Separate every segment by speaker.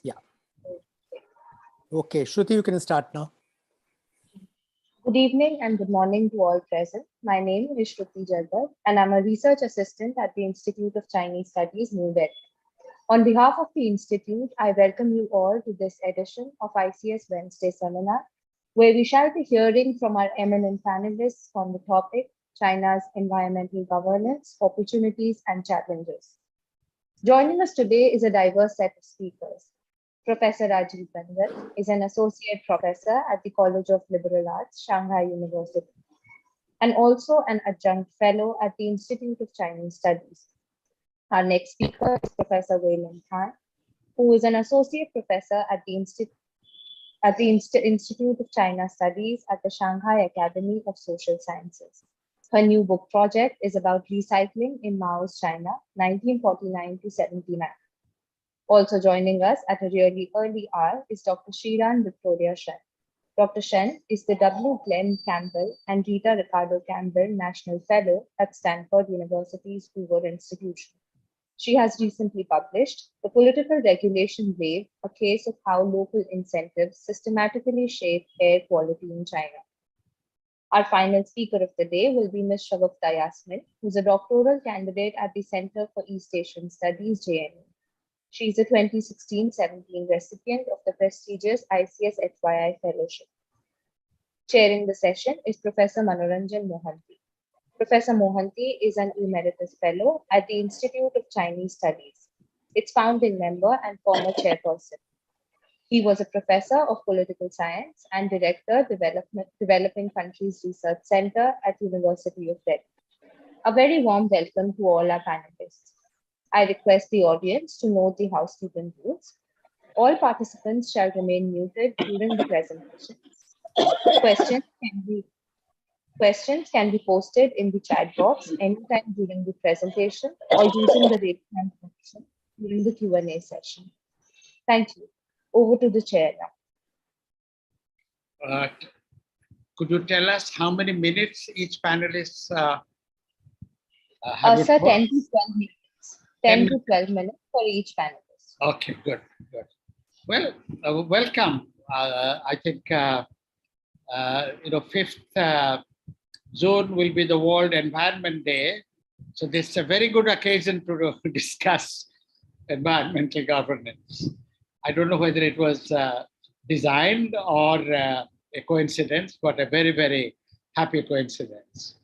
Speaker 1: Yeah. Okay, Shruti, you can start now.
Speaker 2: Good evening and good morning to all present. My name is Shruti Jalbad and I'm a research assistant at the Institute of Chinese Studies, New Delhi. On behalf of the Institute, I welcome you all to this edition of ICS Wednesday Seminar, where we shall be hearing from our eminent panelists on the topic, China's environmental governance, opportunities and challenges. Joining us today is a diverse set of speakers. Professor Rajiv Bandal is an associate professor at the College of Liberal Arts, Shanghai University, and also an adjunct fellow at the Institute of Chinese Studies. Our next speaker is Professor Weilan Khan, who is an associate professor at the Institute of China Studies at the Shanghai Academy of Social Sciences. Her new book project is about recycling in Mao's China, 1949 to 79. Also joining us at a really early hour is Dr. Shriram Victoria Shen. Dr. Shen is the W. Glenn Campbell and Rita Ricardo Campbell National Fellow at Stanford University's Hoover Institution. She has recently published The Political Regulation Wave, a case of how local incentives systematically shape air quality in China. Our final speaker of the day will be Ms. Shagufta Yasmin, who's a doctoral candidate at the Center for East Asian Studies, JNU. She is a 2016-17 recipient of the prestigious ICS FYI Fellowship. Chairing the session is Professor Manoranjan Mohanty. Professor Mohanty is an Emeritus Fellow at the Institute of Chinese Studies, its founding member and former chairperson. He was a professor of political science and director, Developing Countries Research Center at University of Delhi. A very warm welcome to all our panelists. I request the audience to note the housekeeping rules. All participants shall remain muted during the presentation. Questions can be posted in the chat box anytime during the presentation or using the raise hand function during the Q&A session. Thank you. Over to the chair now.
Speaker 3: Could you tell us how many minutes each panelist
Speaker 2: Sir, 10 to 12 minutes. 10 to 12 minutes for each panelist.
Speaker 3: Okay, good. Well, welcome. I think, 5th June will be the World Environment Day. So this is a very good occasion to discuss environmental governance. I don't know whether it was designed or a coincidence, but a very, very happy coincidence.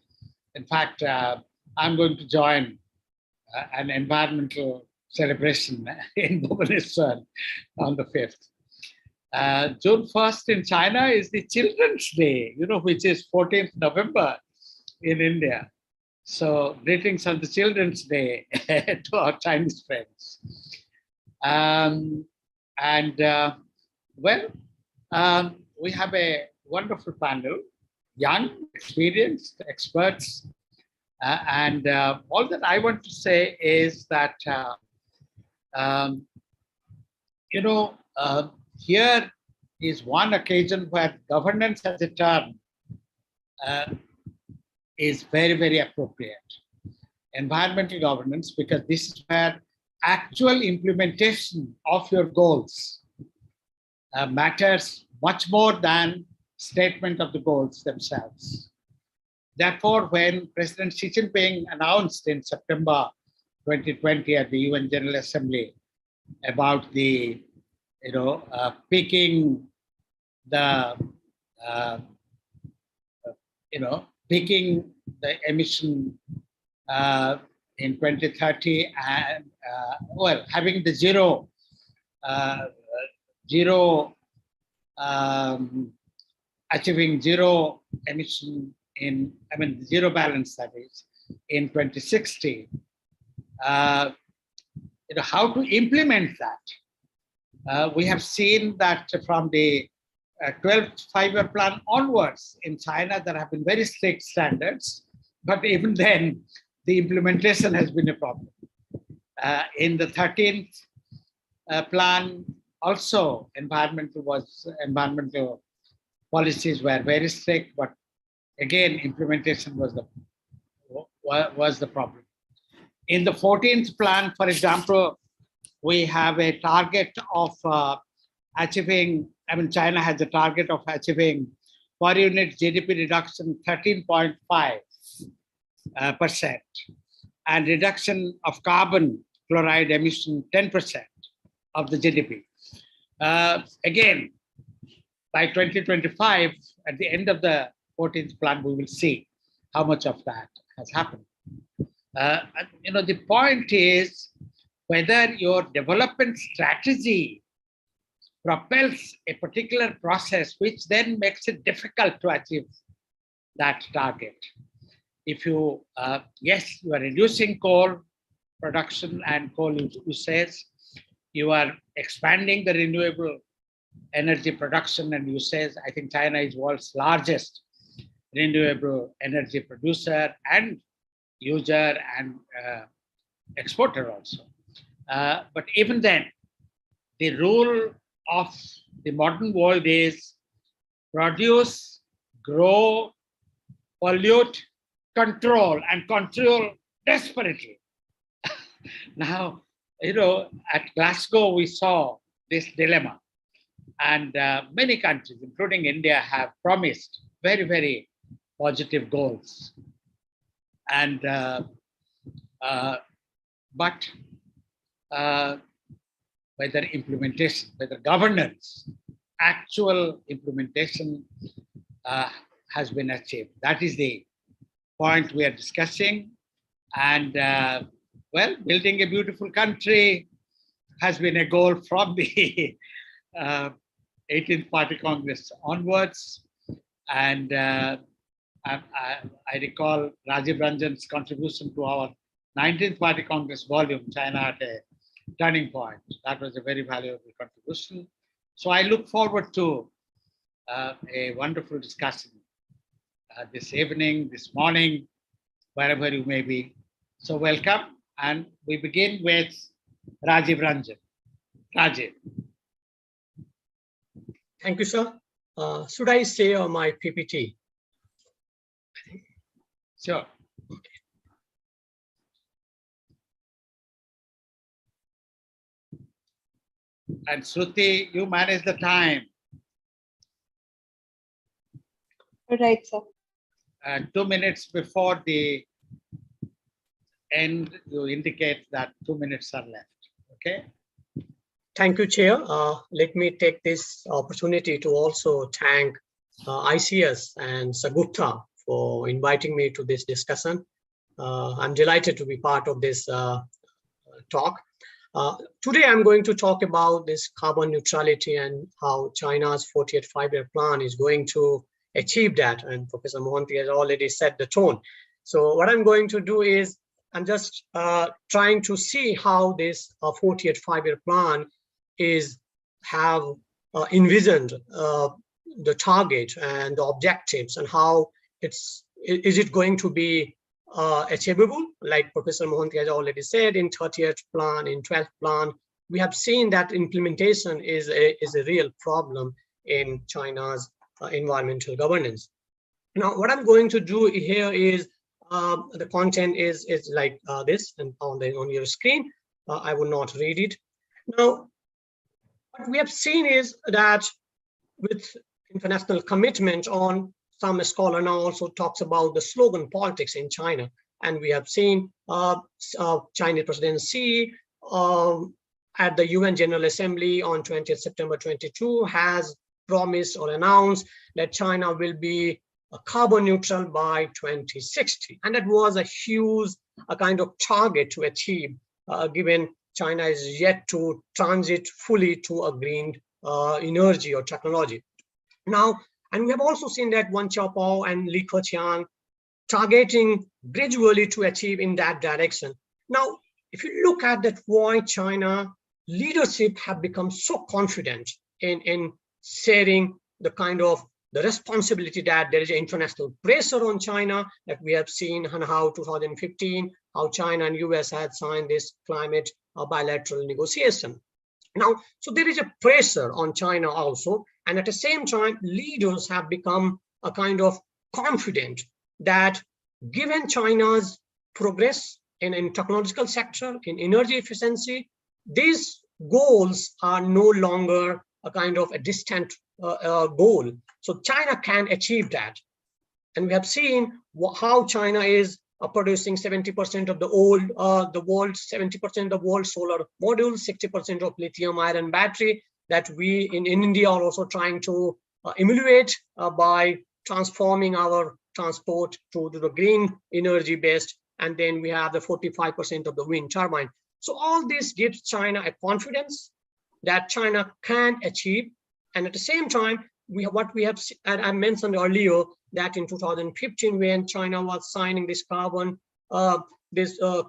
Speaker 3: In fact, I'm going to join an environmental celebration in Bhubaneswar on the 5th. June 1st in China is the Children's Day, which is 14th November in India. So greetings on the Children's Day to our Chinese friends. We have a wonderful panel, young, experienced experts. All that I want to say is that, here is one occasion where governance as a term is very, very appropriate. Environmental governance, because this is where actual implementation of your goals matters much more than statement of the goals themselves. Therefore, when President Xi Jinping announced in September 2020 at the UN General Assembly about the, peaking the, peaking the emission in 2030 and, having the zero achieving zero emission zero balance, that is, in 2060. How to implement that? We have seen that from the 12th five-year plan onwards in China, there have been very strict standards, but even then, the implementation has been a problem. In the 13th plan, also environmental policies were very strict, but again, implementation was the problem. In the 14th plan, for example, we have a target of achieving, I mean, China has a target of achieving per unit GDP reduction 13.5%, and reduction of carbon chloride emission 10% of the GDP. Again, by 2025, at the end of the 14th plan, we will see how much of that has happened. The point is whether your development strategy propels a particular process, which then makes it difficult to achieve that target. If you, yes, you are reducing coal production and coal usage, you are expanding the renewable energy production and usage. I think China is world's largest renewable energy producer and user and exporter also. But even then, the rule of the modern world is produce, grow, pollute, control, and control desperately. Now, at Glasgow, we saw this dilemma. And many countries, including India, have promised very, very positive goals. And but whether implementation, whether governance, actual implementation has been achieved. That is the point we are discussing. And well, building a beautiful country has been a goal from the 18th Party Congress onwards. And I recall Rajiv Ranjan's contribution to our 19th Party Congress volume, China at a Turning Point. That was a very valuable contribution. So I look forward to a wonderful discussion this evening, this morning, wherever you may be. So welcome. And we begin with Rajiv Ranjan. Rajiv.
Speaker 1: Thank you, sir. Should I say my PPT?
Speaker 3: Sure. And Shruti, you manage the time.
Speaker 2: Right, sir.
Speaker 3: 2 minutes before the end, you indicate that 2 minutes are left. Okay.
Speaker 1: Thank you, Chair. Let me take this opportunity to also thank ICS and Sagupta for inviting me to this discussion. I'm delighted to be part of this talk. Today, I'm going to talk about this carbon neutrality and how China's 48th five-year plan is going to achieve that. And Professor Mohanty has already set the tone. So what I'm going to do is I'm just trying to see how this 48th five-year plan have envisioned the target and the objectives, and how is it going to be achievable. Like Professor Mohanty has already said, in 30th plan, in 12th plan, we have seen that implementation is a real problem in China's environmental governance. Now, what I'm going to do here is the content is like this, and on your screen. I will not read it. Now, what we have seen is that with international commitment on, some scholar now also talks about the slogan politics in China. And we have seen Chinese President Xi at the UN General Assembly on 20th September 22 has promised or announced that China will be carbon neutral by 2060. And that was a huge kind of target to achieve, given China is yet to transit fully to a green energy or technology. Now, and we have also seen that Wen Xiaopao and Li Keqiang targeting gradually to achieve in that direction. Now, if you look at that, why China leadership have become so confident in sharing the kind of the responsibility that there is international pressure on China, that we have seen, and how 2015, how China and US had signed this climate bilateral negotiation. Now, so there is a pressure on China also, and at the same time, leaders have become a kind of confident that given China's progress in technological sector, in energy efficiency, these goals are no longer a kind of a distant goal. So China can achieve that. And we have seen how China is producing 70% of the world's 70% of the world's solar modules, 60% of lithium ion battery that we in India are also trying to emulate by transforming our transport to the green energy based. And then we have the 45% of the wind turbine. So all this gives China a confidence that China can achieve. And at the same time, what we have, and I mentioned earlier that in 2015, when China was signing this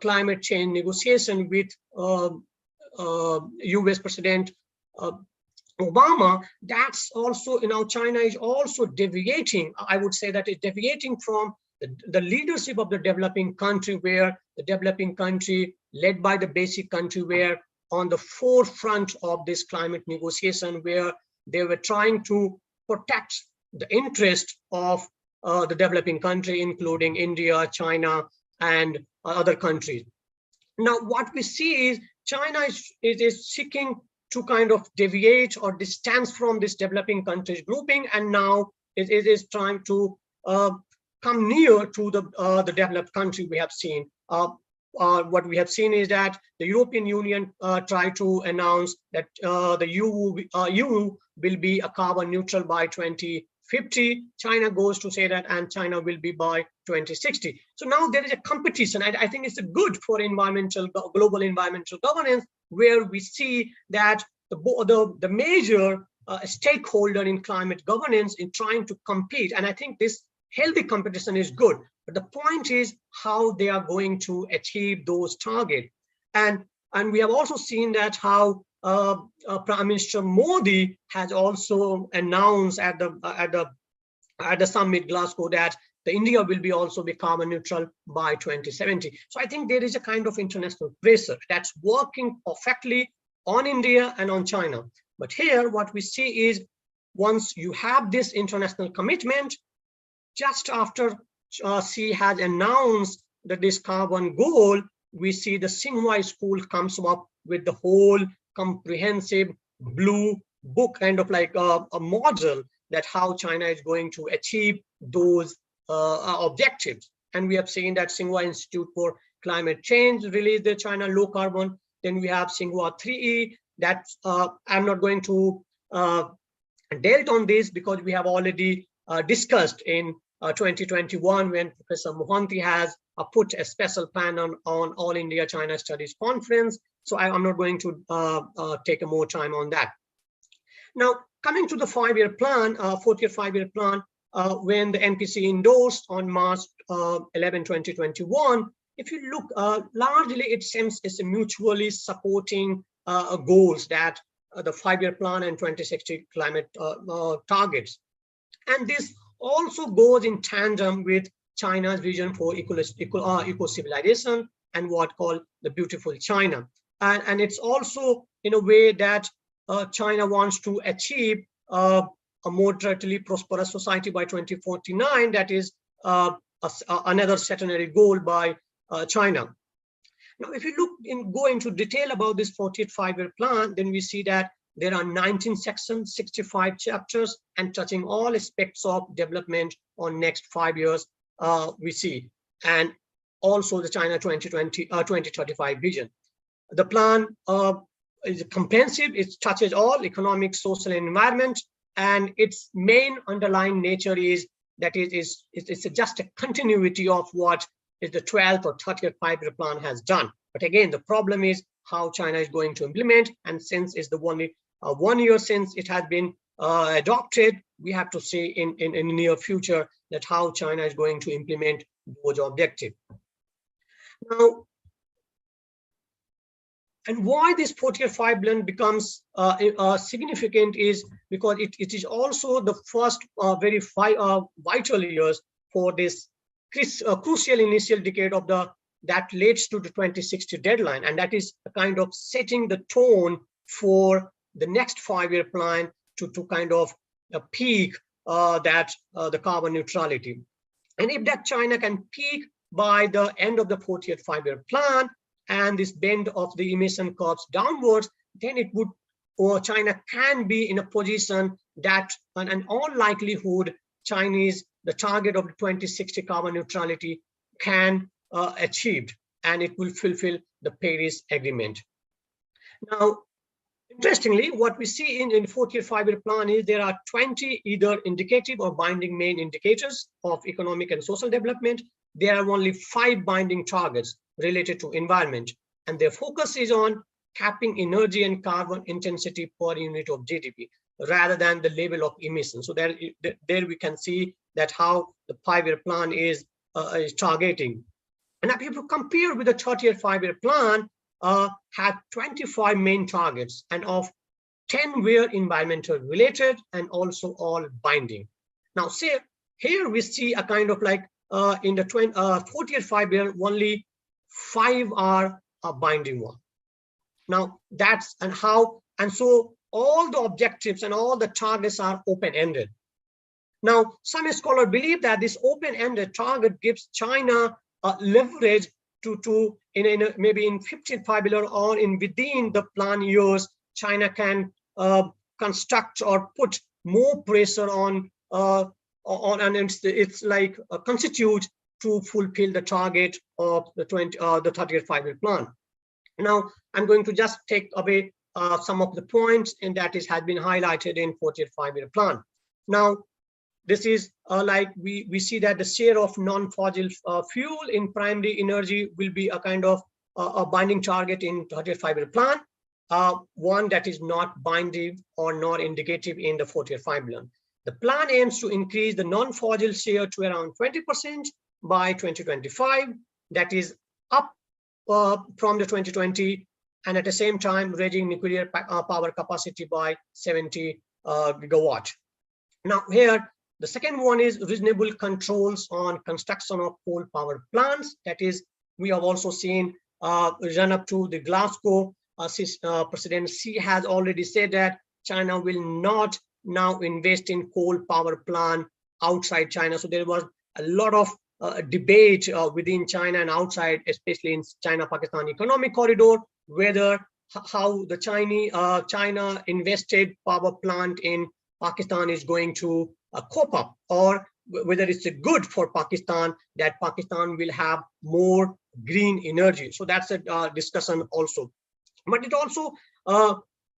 Speaker 1: climate change negotiation with US President Obama, that's also, China is also deviating. I would say that it's deviating from the leadership of the developing country, where the developing country led by the basic country were on the forefront of this climate negotiation, where they were trying to protect the interest of the developing country, including India, China, and other countries. Now, what we see is China is seeking to kind of deviate or distance from this developing countries grouping, and now it is trying to come near to the developed country. We have seen what we have seen is that the European Union tried to announce that the EU will be a carbon neutral by 2050. China goes to say that, and China will be by 2060. So now there is a competition. I think it's good for global environmental governance, where we see that the major stakeholder in climate governance in trying to compete. And I think this healthy competition is good. But the point is how they are going to achieve those targets. And we have also seen that how Prime Minister Modi has also announced at the summit Glasgow that the India will be also be carbon neutral by 2070. So I think there is a kind of international pressure that's working perfectly on India and on China. But here what we see is once you have this international commitment, just after Xi has announced that this carbon goal, we see the Tsinghua school comes up with the whole comprehensive blue book, kind of like a model that how China is going to achieve those objectives. And we have seen that Tsinghua Institute for Climate Change released the China low carbon. Then we have Tsinghua 3E that I'm not going to delve on this because we have already discussed in 2021 when Professor Mohanty has put a special plan on All India China Studies Conference. So I'm not going to take more time on that. Now, coming to the 5-year plan, 4th-year 5-year plan, when the NPC endorsed on March 11, 2021, if you look, largely it seems it's a mutually supporting goals that the 5-year plan and 2060 climate targets. And this also goes in tandem with China's vision for eco-civilization and what called the beautiful China. And it's also in a way that China wants to achieve a moderately prosperous society by 2049. That is another centenary goal by China. Now, if you go into detail about this 40th 5-year plan, then we see that there are 19 sections, 65 chapters, and touching all aspects of development on next 5 years, we see. And also the China 2035 vision. The plan is comprehensive. It touches all economic, social, and environment. And its main underlying nature is that it's just a continuity of what is the 12th or 30th 5-year plan has done. But again, the problem is how China is going to implement. And since it's the only 1 year since it has been adopted, we have to see in the near future that how China is going to implement those objectives. Now, and why this 40-year 5 plan becomes significant is because it is also the first very vital years for this crucial initial decade of that leads to the 2060 deadline, and that is kind of setting the tone for the next 5-year plan to kind of peak the carbon neutrality. And if that China can peak by the end of the 40th 5-year plan, and this bend of the emission curves downwards, then it would, or China can be in a position that, in all likelihood, the target of 2060 carbon neutrality can achieved, and it will fulfill the Paris Agreement. Now, interestingly, what we see in the 4th five-year plan is there are 20 either indicative or binding main indicators of economic and social development. There are only 5 binding targets related to environment, and their focus is on capping energy and carbon intensity per unit of GDP rather than the level of emissions. So there we can see that how the 5-year plan is targeting. And if you compare with the 30-year 5-year plan, had 25 main targets, and of 10 were environmental related and also all binding. Now, say here we see a kind of like in the 40th 5-year, only 5 are a binding one. Now that's and so all the objectives and all the targets are open-ended. Now, some scholars believe that this open-ended target gives China leverage to maybe in 15th 5-year or within the plan years, China can construct or put more pressure on and it's like constitute to fulfill the target of the 30th 5-year plan. Now, I'm going to just take away some of the points, and that has been highlighted in 40th 5-year plan. Now, this is like we see that the share of non-fossil fuel in primary energy will be a kind of a binding target in 30th 5-year plan, one that is not binding or not indicative in the 40th 5-year plan. The plan aims to increase the non-fossil share to around 20% by 2025. That is up from the 2020, and at the same time raising nuclear power capacity by 70 gigawatt. Now here, the second one is reasonable controls on construction of coal power plants. That is, we have also seen run up to the Glasgow, President Xi has already said that China will not now invest in coal power plant outside China. So there was a lot of debate within China and outside, especially in China-Pakistan economic corridor, whether how the China invested power plant in Pakistan is going to cope up, or whether it's good for Pakistan that Pakistan will have more green energy. So that's a discussion also. But it also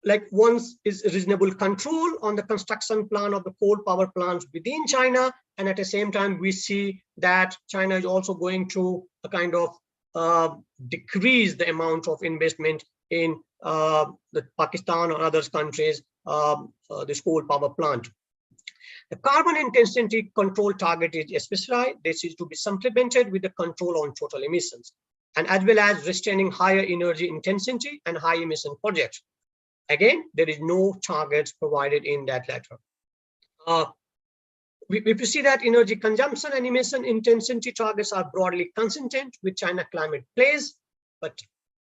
Speaker 1: like once is reasonable control on the construction plan of the coal power plants within China, and at the same time we see that China is also going to a kind of decrease the amount of investment in the Pakistan or other countries this coal power plant. The carbon intensity control target is specified. This is to be supplemented with the control on total emissions, and as well as restraining higher energy intensity and high emission projects. Again, there is no targets provided in that letter. We see that energy consumption and emission intensity targets are broadly consistent with China climate pledge, but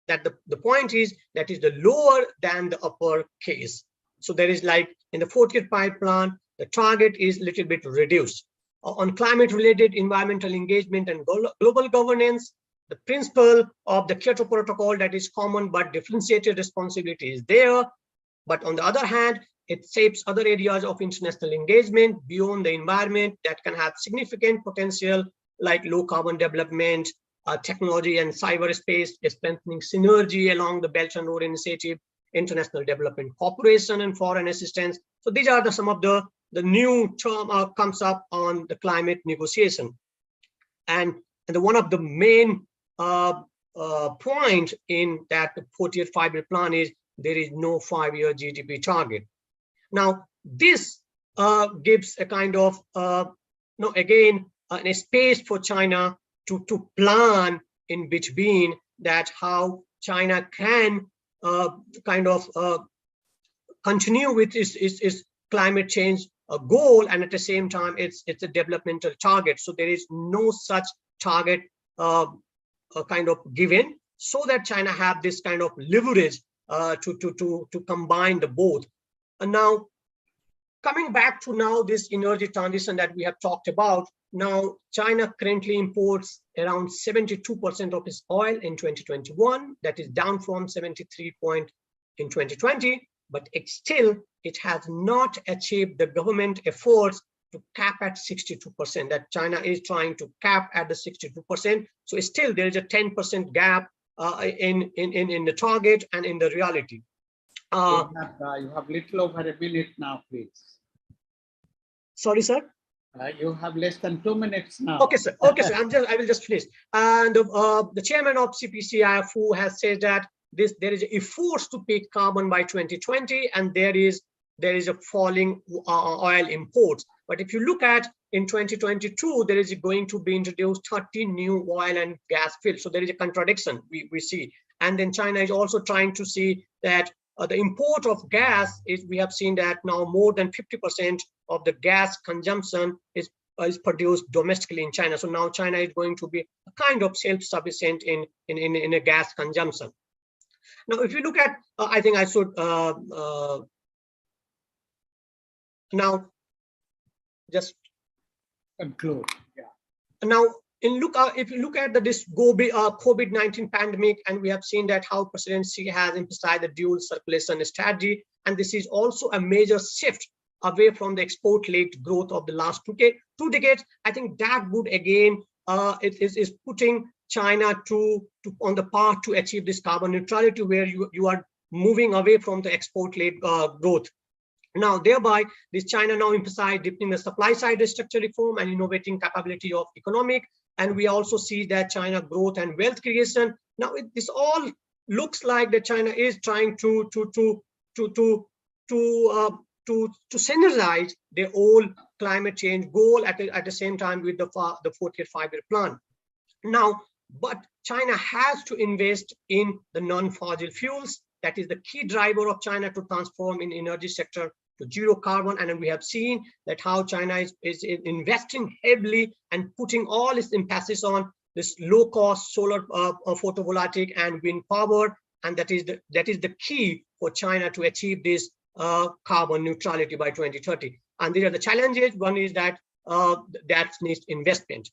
Speaker 1: that the point is that is the lower than the upper case. So there is like in the 40th 5-year plan, the target is a little bit reduced. On climate-related environmental engagement and global governance, the principle of the Kyoto Protocol, that is common but differentiated responsibility, is there. But on the other hand, it shapes other areas of international engagement beyond the environment that can have significant potential, like low carbon development, technology and cyberspace, strengthening synergy along the Belt and Road Initiative, international development cooperation and foreign assistance. So these are some of the new term comes up on the climate negotiation. And one of the main point in that 40th 5-year plan is there is no 5-year GDP target. Now, this gives a kind of, again, a space for China to plan in between that how China can kind of continue with its climate change goal, and at the same time, it's a developmental target. So there is no such target kind of given, so that China have this kind of leverage to combine the both. And now, coming back to now this energy transition that we have talked about, now China currently imports around 72% of its oil in 2021. That is down from 73 in 2020, but it has not achieved the government efforts to cap at 62%. That China is trying to cap at the 62%. So still there is a 10% gap in the target and in the reality.
Speaker 3: You have little over a minute now, please.
Speaker 1: Sorry, sir.
Speaker 3: You have less than 2 minutes now.
Speaker 1: Okay, sir. Okay, sir. I will just finish. And the chairman of CPCIF has said that there is a force to peak carbon by 2020, and there is a falling oil imports. But if you look at in 2022, there is going to be introduced 30 new oil and gas fields. So there is a contradiction we see. And then China is also trying to see that the import of gas is, we have seen that now more than 50% of the gas consumption is produced domestically in China. So now China is going to be a kind of self-sufficient in a gas consumption. Now, if you look at, I think I should now just
Speaker 3: conclude. Yeah.
Speaker 1: Now, if you look at this COVID-19 pandemic, and we have seen that how President Xi has emphasized the dual circulation strategy, and this is also a major shift away from the export-led growth of the last two decades. I think that would again it is putting China on the path to achieve this carbon neutrality, where you are moving away from the export-led growth. Now, thereby, this China now emphasize deepening the supply side structure reform and innovating capability of economic. And we also see that China growth and wealth creation. Now, this all looks like that China is trying to synergize their own climate change goal at the same time with the 4th five-year plan. Now, but China has to invest in the non-fossil fuels. That is the key driver of China to transform in energy sector to zero carbon. And we have seen that how China is investing heavily and putting all its emphasis on this low-cost solar photovoltaic and wind power. And that is the key for China to achieve this carbon neutrality by 2030. And these are the challenges. One is that that needs investment.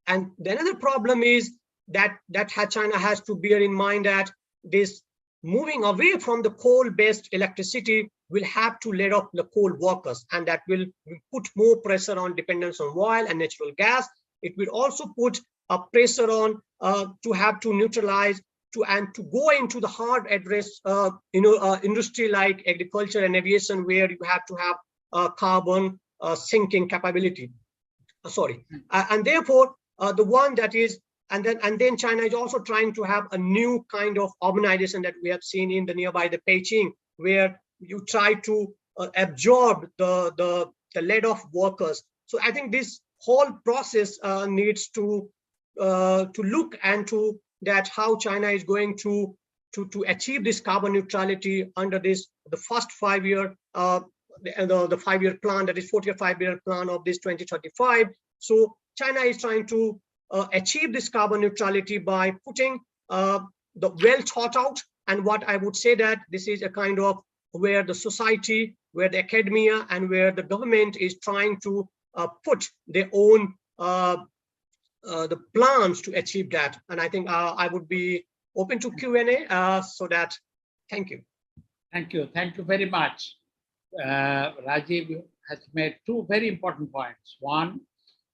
Speaker 1: And the another problem is that China has to bear in mind that this moving away from the coal-based electricity will have to let off the coal workers, and that will put more pressure on dependence on oil and natural gas. It will also put a pressure on to have to neutralize and to go into the hard address industry like agriculture and aviation, where you have to have carbon sinking capability. And therefore the one that is, and then China is also trying to have a new kind of urbanization that we have seen in the nearby the Beijing, where you try to absorb the laid off workers. So I think this whole process needs to look and to that how China is going to achieve this carbon neutrality under the first 5 year the 5 year plan, that is 4th 5 year plan of this 2035. So China is trying to achieve this carbon neutrality by putting the well thought out. And what I would say that this is a kind of where the society, where the academia, and where the government is trying to put their own the plans to achieve that. And I think I would be open to Q&A. So that, thank you.
Speaker 3: Thank you. Thank you very much. Rajiv has made two very important points. One,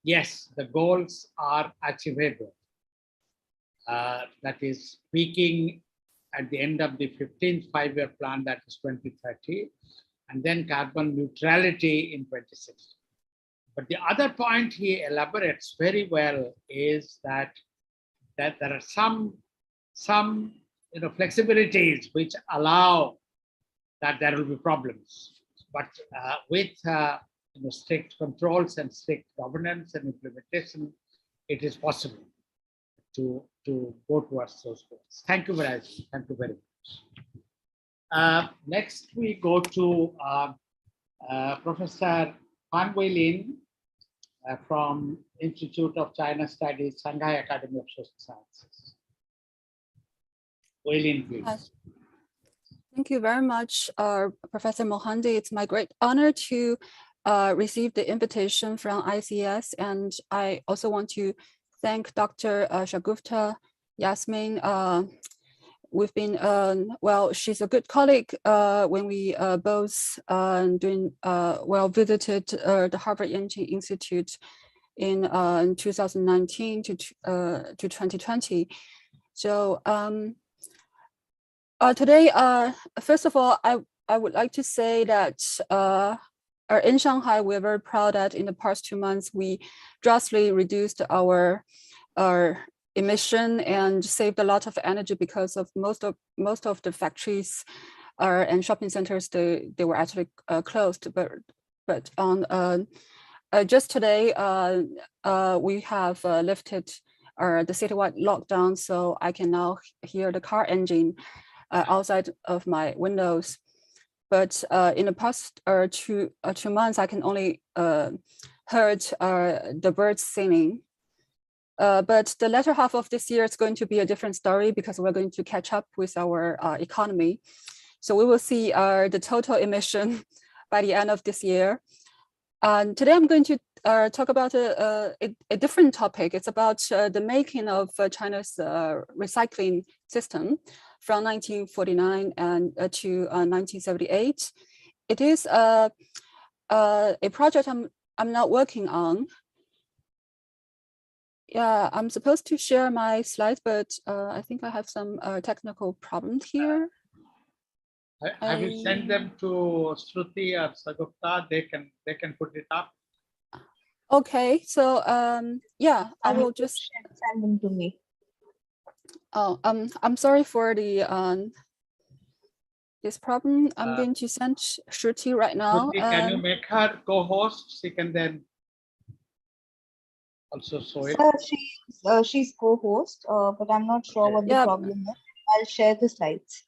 Speaker 3: yes, the goals are achievable. That is peaking at the end of the 15th 5 year plan, that is 2030, and then carbon neutrality in 2060. But the other point he elaborates very well is that there are some flexibilities which allow that there will be problems. But with strict controls and strict governance and implementation, it is possible to go towards those goals. Thank you very much. Thank you very much. Next, we go to Professor Han Weilin from Institute of China Studies, Shanghai Academy of Social Sciences. Weilin, please.
Speaker 4: Thank you very much, Professor Mohandi. It's my great honor to receive the invitation from ICS, and I also want to thank Dr. Shagufta, Yasmin. We've been, well, she's a good colleague when we both visited the Harvard Yenching Institute in 2019 to 2020. So today, first of all, I would like to say that in Shanghai, we're very proud that in the past 2 months, we drastically reduced our emission and saved a lot of energy because of most of the factories and shopping centers, they were actually closed. But on just today, we have lifted the citywide lockdown, so I can now hear the car engine outside of my windows. But in the past 2 months, I can only heard the birds singing. But the latter half of this year is going to be a different story because we're going to catch up with our economy. So we will see the total emission by the end of this year. And today I'm going to talk about a different topic. It's about the making of China's recycling system from 1949 and to 1978. It is a project I'm now working on. Yeah, I'm supposed to share my slides, but I think I have some technical problems here.
Speaker 3: Have you sent them to Shruti or Sagupta? They can put it up.
Speaker 4: Okay, so yeah, I will just
Speaker 2: send them to me.
Speaker 4: Oh, I'm sorry for the this problem. I'm going to send Shruti right now.
Speaker 3: Shruti, can you make her co-host? She can then also show it.
Speaker 2: She's co-host, but I'm not sure what the problem is. I'll share the slides.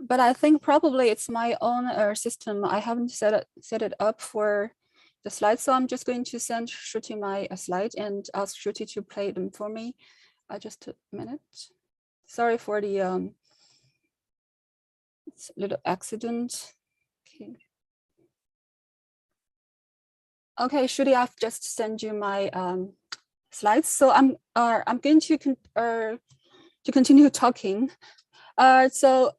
Speaker 4: But I think probably it's my own system. I haven't set it up for the slides, so I'm just going to send Shruti my slide and ask Shruti to play them for me. Just a minute. Sorry for the it's a little accident. Okay. Okay, Shruti, I've just sent you my slides. So I'm going to continue talking. So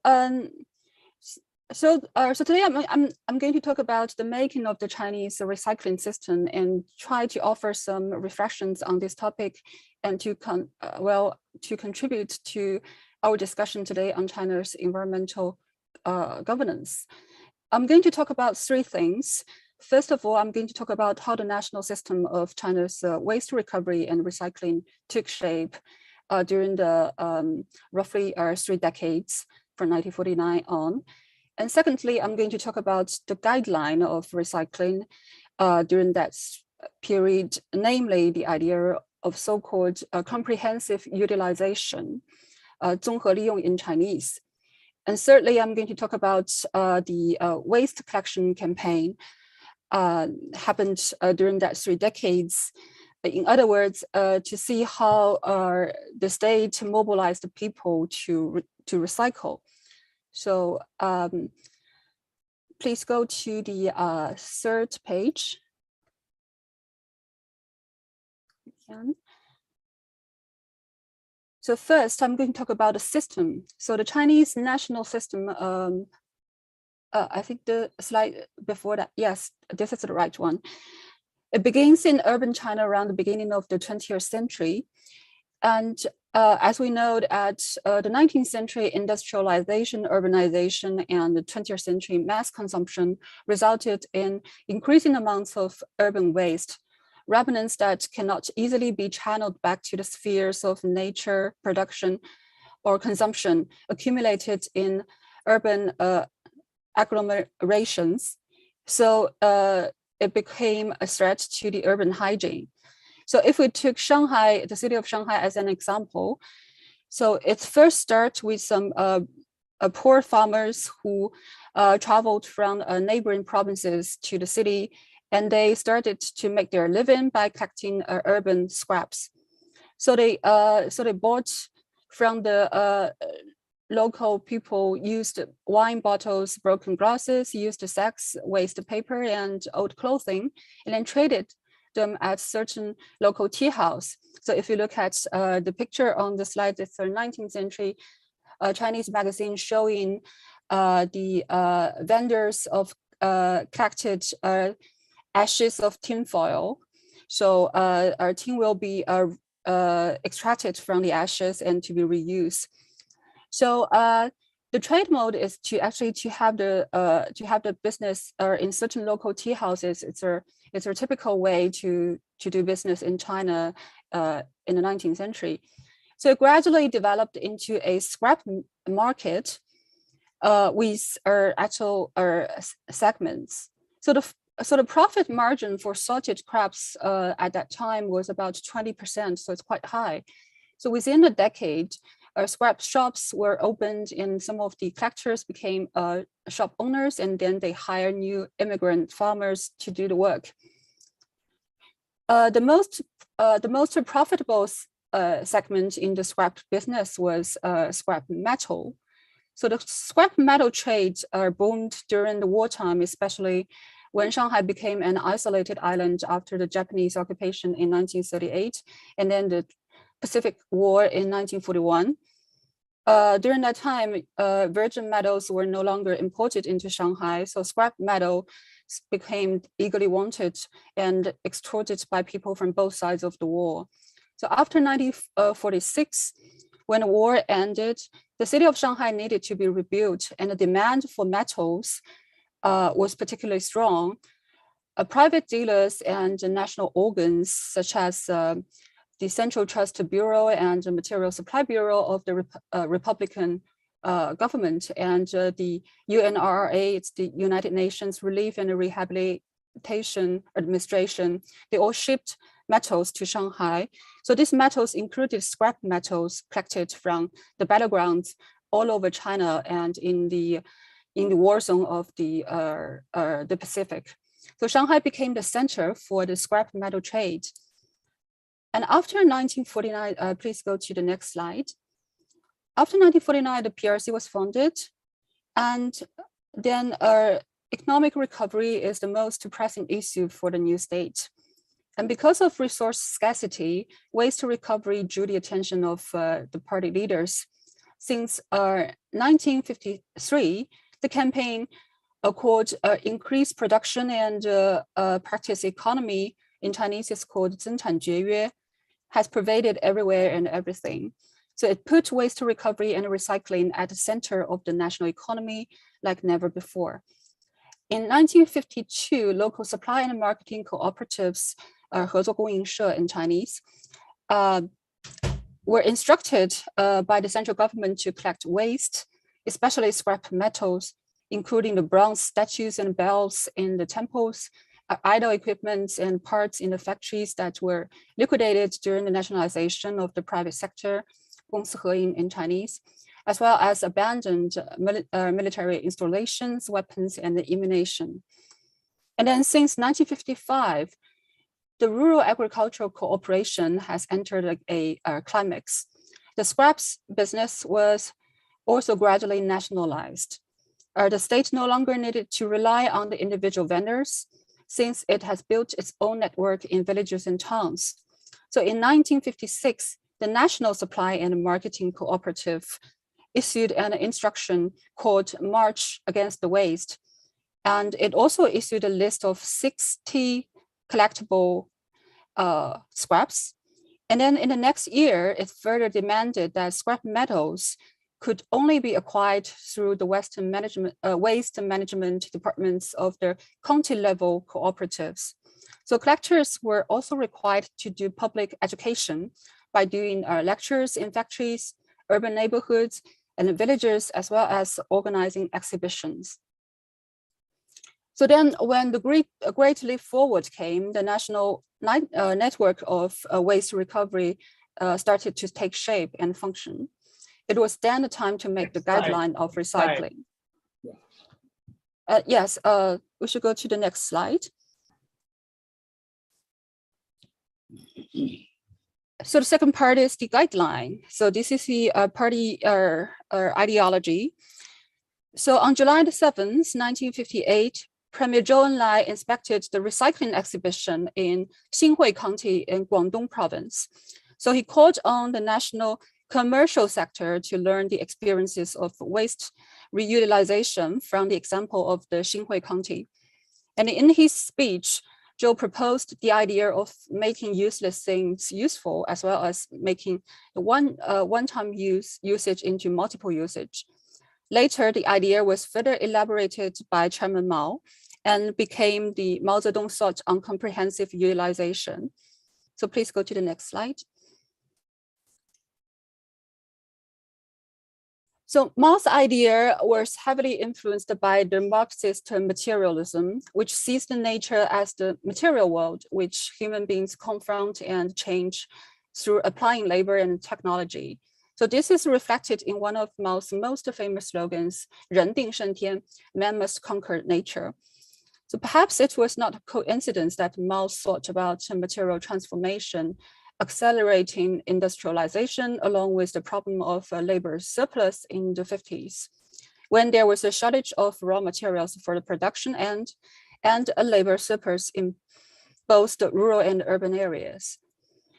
Speaker 4: today I'm going to talk about the making of the Chinese recycling system and try to offer some reflections on this topic and to contribute to our discussion today on China's environmental governance. I'm going to talk about 3 things. First of all, I'm going to talk about how the national system of China's waste recovery and recycling took shape during the roughly 3 decades from 1949 on. And secondly, I'm going to talk about the guideline of recycling during that period, namely the idea of so-called comprehensive utilization, 综合利用 in Chinese. And thirdly, I'm going to talk about the waste collection campaign happened during that 3 decades. In other words, to see how the state mobilized the people to recycle. So please go to the 3rd page. So first, I'm going to talk about the system. So the Chinese national system, I think the slide before that, yes, this is the right one. It begins in urban China around the beginning of the 20th century. And as we know, at the 19th century industrialization, urbanization, and the 20th century mass consumption resulted in increasing amounts of urban waste, remnants that cannot easily be channeled back to the spheres of nature, production, or consumption accumulated in urban agglomerations. So it became a threat to the urban hygiene. So if we took Shanghai, the city of Shanghai as an example, so it first starts with some poor farmers who traveled from neighboring provinces to the city, and they started to make their living by collecting urban scraps. So they bought from the local people, used wine bottles, broken glasses, used sacks, waste paper, and old clothing, and then traded them at certain local tea house. So if you look at the picture on the slide, it's a 19th century Chinese magazine showing the vendors of collected ashes of tinfoil. So our tin will be extracted from the ashes and to be reused. So the trade mode is to actually to have the business in certain local tea houses. It's a typical way to do business in China in the 19th century. So it gradually developed into a scrap market with our actual segments. So the profit margin for sorted scraps at that time was about 20%, so it's quite high. So within a decade, scrap shops were opened and some of the collectors became shop owners, and then they hire new immigrant farmers to do the work. The most profitable segment in the scrap business was scrap metal. So the scrap metal trade boomed during the wartime, especially when Shanghai became an isolated island after the Japanese occupation in 1938, and then the Pacific War in 1941. During that time, virgin metals were no longer imported into Shanghai, so scrap metal became eagerly wanted and extorted by people from both sides of the war. So after 1946, when the war ended, the city of Shanghai needed to be rebuilt, and the demand for metals was particularly strong. Private dealers and national organs, such as the Central Trust Bureau and the Material Supply Bureau of the Republican government, and the UNRRA, it's the United Nations Relief and Rehabilitation Administration, they all shipped metals to Shanghai. So these metals included scrap metals collected from the battlegrounds all over China and in the war zone of the Pacific. So Shanghai became the center for the scrap metal trade. And after 1949, please go to the next slide. After 1949, the PRC was founded, and then economic recovery is the most pressing issue for the new state. And because of resource scarcity, ways to recovery drew the attention of the party leaders. Since 1953, the campaign called Increased Production and Practice Economy, in Chinese is called 增产节约, has pervaded everywhere and everything. So it put waste recovery and recycling at the center of the national economy like never before. In 1952, local supply and marketing cooperatives, 合作供应社 in Chinese, were instructed by the central government to collect waste, especially scrap metals, including the bronze statues and bells in the temples, idle equipment and parts in the factories that were liquidated during the nationalization of the private sector, 公私合营 in Chinese, as well as abandoned military installations, weapons, and ammunition. And then since 1955, the rural agricultural cooperation has entered a climax. The scraps business was also gradually nationalized. The state no longer needed to rely on the individual vendors, since it has built its own network in villages and towns. So in 1956, the National Supply and Marketing Cooperative issued an instruction called March Against the Waste. And it also issued a list of 60 collectible scraps. And then in the next year, it further demanded that scrap metals could only be acquired through the waste management departments of the county level cooperatives. So collectors were also required to do public education by doing lectures in factories, urban neighborhoods, and villages, as well as organizing exhibitions. So then when the Great Leap Forward came, the national network of waste recovery started to take shape and function. It was then the time to make the guideline of recycling. Yes, we should go to the next slide. So the second part is the guideline. So this is the party ideology. So on July the 7th, 1958, Premier Zhou inspected the recycling exhibition in Xinhui County in Guangdong province. So he called on the national commercial sector to learn the experiences of waste reutilization from the example of the Xinhui County. And in his speech, Zhou proposed the idea of making useless things useful, as well as making one-time usage into multiple usage. Later, the idea was further elaborated by Chairman Mao and became the Mao Zedong thought on comprehensive utilization. So please go to the next slide. So Mao's idea was heavily influenced by the Marxist materialism, which sees the nature as the material world, which human beings confront and change through applying labor and technology. So this is reflected in one of Mao's most famous slogans, 人定胜天, man must conquer nature. So perhaps it was not a coincidence that Mao thought about material transformation, accelerating industrialization along with the problem of labor surplus in the 50s, when there was a shortage of raw materials for the production end and a labor surplus in both the rural and urban areas.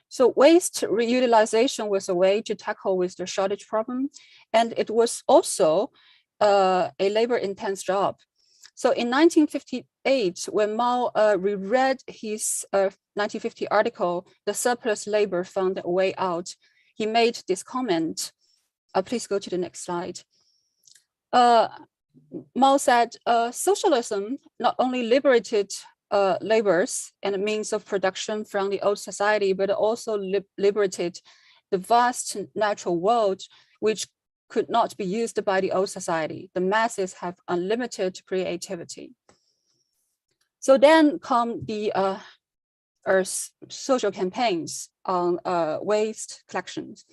Speaker 4: So waste reutilization was a way to tackle with the shortage problem, and it was also a labor-intense job. So in 1958, when Mao reread his 1950 article, "The Surplus Labor Found a Way Out," he made this comment. Please go to the next slide. Mao said, socialism not only liberated labors and a means of production from the old society, but also liberated the vast natural world, which could not be used by the old society. The masses have unlimited creativity. So then come the social campaigns on waste collections.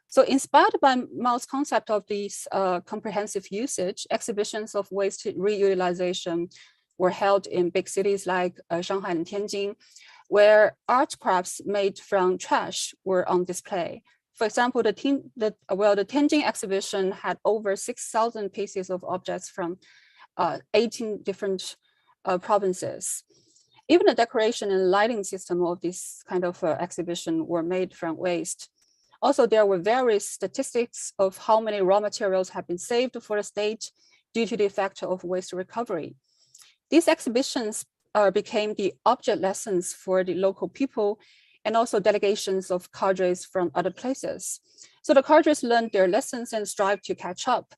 Speaker 4: So inspired by Mao's concept of these comprehensive usage, exhibitions of waste reutilization were held in big cities like Shanghai and Tianjin, where art crafts made from trash were on display. For example, the Tianjin exhibition had over 6,000 pieces of objects from 18 different provinces. Even the decoration and lighting system of this kind of exhibition were made from waste. Also, there were various statistics of how many raw materials have been saved for the state due to the effect of waste recovery. These exhibitions became the object lessons for the local people and also delegations of cadres from other places. So the cadres learned their lessons and strived to catch up.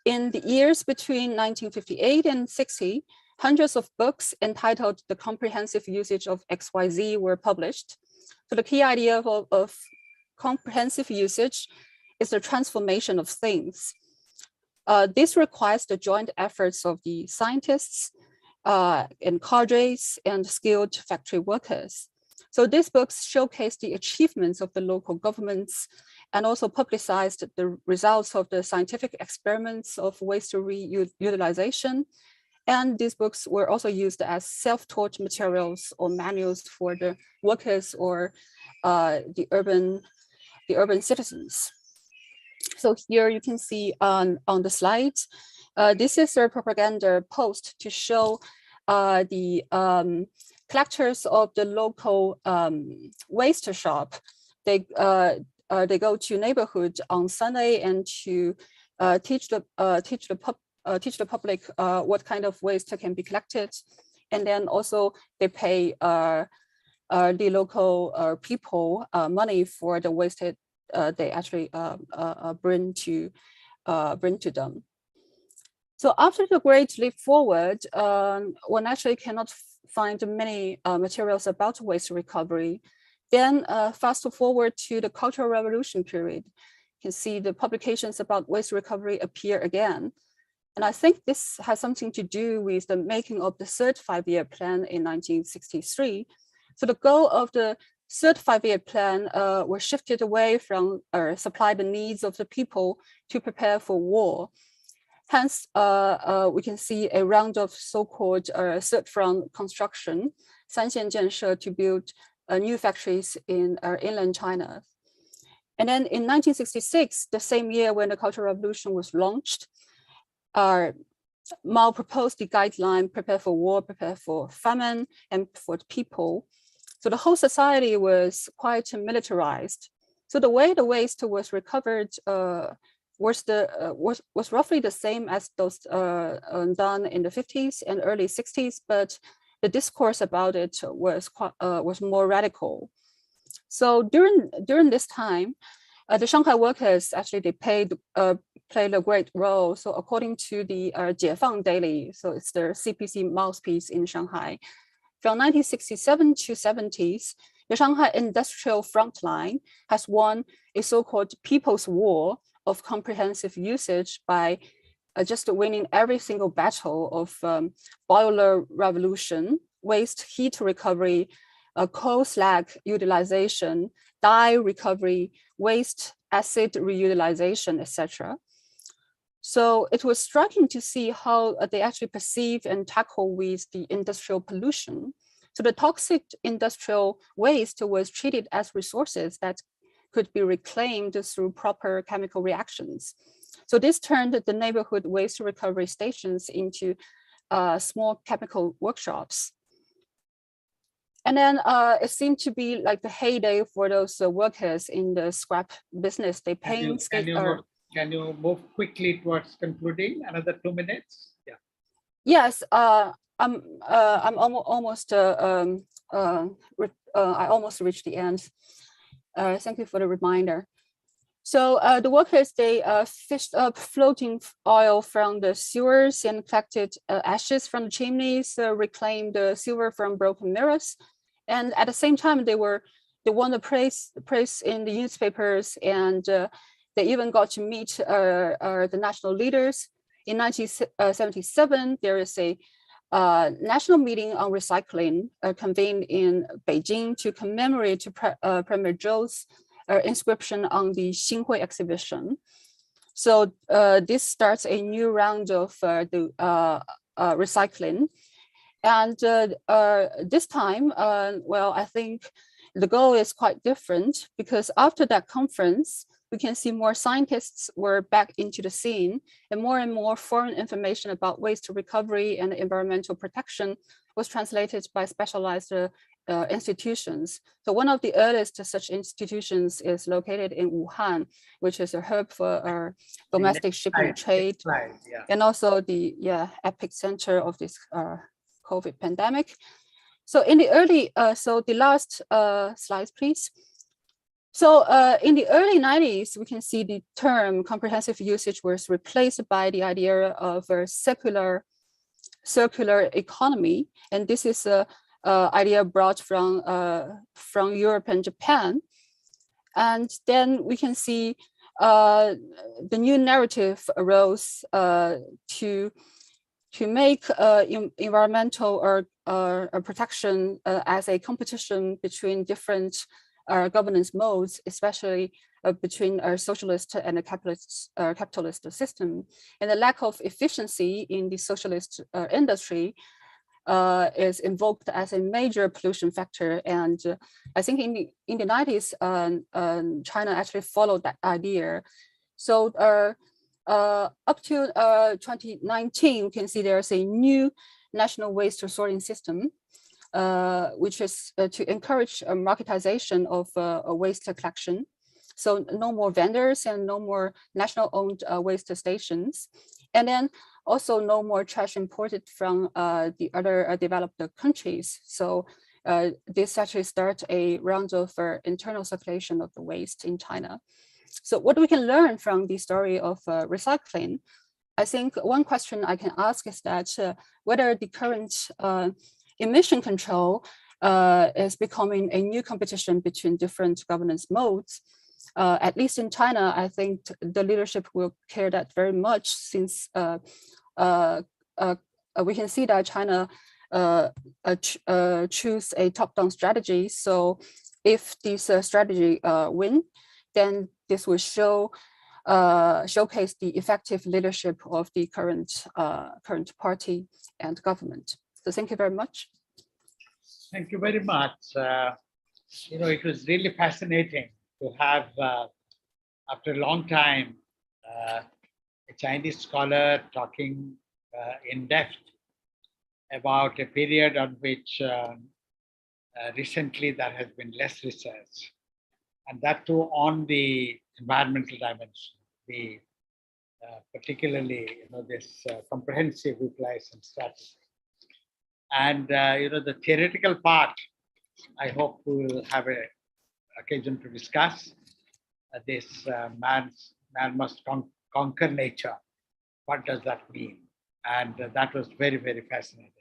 Speaker 4: In the years between 1958 and 60, hundreds of books entitled The Comprehensive Usage of XYZ were published. So the key idea of comprehensive usage is the transformation of things. This requires the joint efforts of the scientists and cadres and skilled factory workers. So these books showcase the achievements of the local governments and also publicized the results of the scientific experiments of waste reutilization. And these books were also used as self-taught materials or manuals for the workers or the urban citizens. So here you can see on the slides, this is a propaganda post to show the collectors of the local waste shop. They go to neighborhood on Sunday and to teach the public what kind of waste can be collected, and then also they pay the local people money for the waste they actually bring to them. So after the Great Leap Forward, one actually cannot find many materials about waste recovery. Then fast forward to the Cultural Revolution period, you can see the publications about waste recovery appear again. And I think this has something to do with the making of the third five-year plan in 1963. So the goal of the third five-year plan was shifted away from supply the needs of the people to prepare for war. Hence, we can see a round of so-called third front construction, 三线建设, to build new factories in inland China. And then in 1966, the same year when the Cultural Revolution was launched, Mao proposed the guideline, prepare for war, prepare for famine, and for the people. So the whole society was quite militarized. So the way the waste was recovered was roughly the same as those done in the 50s and early 60s, but the discourse about it was more radical. So during this time, the Shanghai workers actually played a great role. So according to the Jiefang Daily, so it's the CPC mouthpiece in Shanghai, from 1967 to 70s, the Shanghai industrial frontline has won a so-called people's war of comprehensive usage by just winning every single battle of boiler revolution, waste heat recovery, coal slag utilization, dye recovery, waste acid reutilization, etc. So it was striking to see how they actually perceive and tackle with the industrial pollution. So the toxic industrial waste was treated as resources that could be reclaimed through proper chemical reactions. So this turned the neighborhood waste recovery stations into small chemical workshops. And then it seemed to be like the heyday for those workers in the scrap business. They paint.
Speaker 3: Can you move quickly towards concluding? Another 2 minutes. Yeah.
Speaker 4: Yes, I'm almost. I almost reached the end. Thank you for the reminder. So the workers, they fished up floating oil from the sewers and collected ashes from the chimneys, reclaimed the silver from broken mirrors. And at the same time, they won the praise in the newspapers, and they even got to meet the national leaders. In 1977, there is a national meeting on recycling convened in Beijing to commemorate Premier Zhou's inscription on the Xinhui exhibition. So this starts a new round of the recycling. And this time, well, I think the goal is quite different, because after that conference, we can see more scientists were back into the scene, and more foreign information about waste recovery and environmental protection was translated by specialized institutions. So one of the earliest such institutions is located in Wuhan, which is a hub for domestic shipping trade, and also the epicenter of this COVID pandemic. So in the early, so the last slides, please. So in the early 90s, we can see the term comprehensive usage was replaced by the idea of a circular economy. And this is a idea brought from Europe and Japan. And then we can see the new narrative arose to make environmental or protection as a competition between different governance modes, especially between a socialist and a capitalist system. And the lack of efficiency in the socialist industry is invoked as a major pollution factor. And I think in the 90s, China actually followed that idea. So up to 2019, we can see there's a new national waste sorting system, which is to encourage marketization of waste collection. So no more vendors and no more national-owned waste stations. And then also no more trash imported from the other developed countries. So this actually starts a round of internal circulation of the waste in China. So what we can learn from the story of recycling, I think one question I can ask is that whether the current emission control is becoming a new competition between different governance modes. At least in China, I think the leadership will care that very much, since we can see that China choose a top-down strategy. So if this strategy win, then this will showcase the effective leadership of the current party and government. So thank you very much.
Speaker 3: Thank you very much. You know, it was really fascinating to have, after a long time, a Chinese scholar talking in depth about a period on which recently there has been less research, and that too on the environmental dimension, the particularly this comprehensive utilization strategy. And the theoretical part, I hope we will have an occasion to discuss this man must conquer nature. What does that mean? And that was very, very fascinating.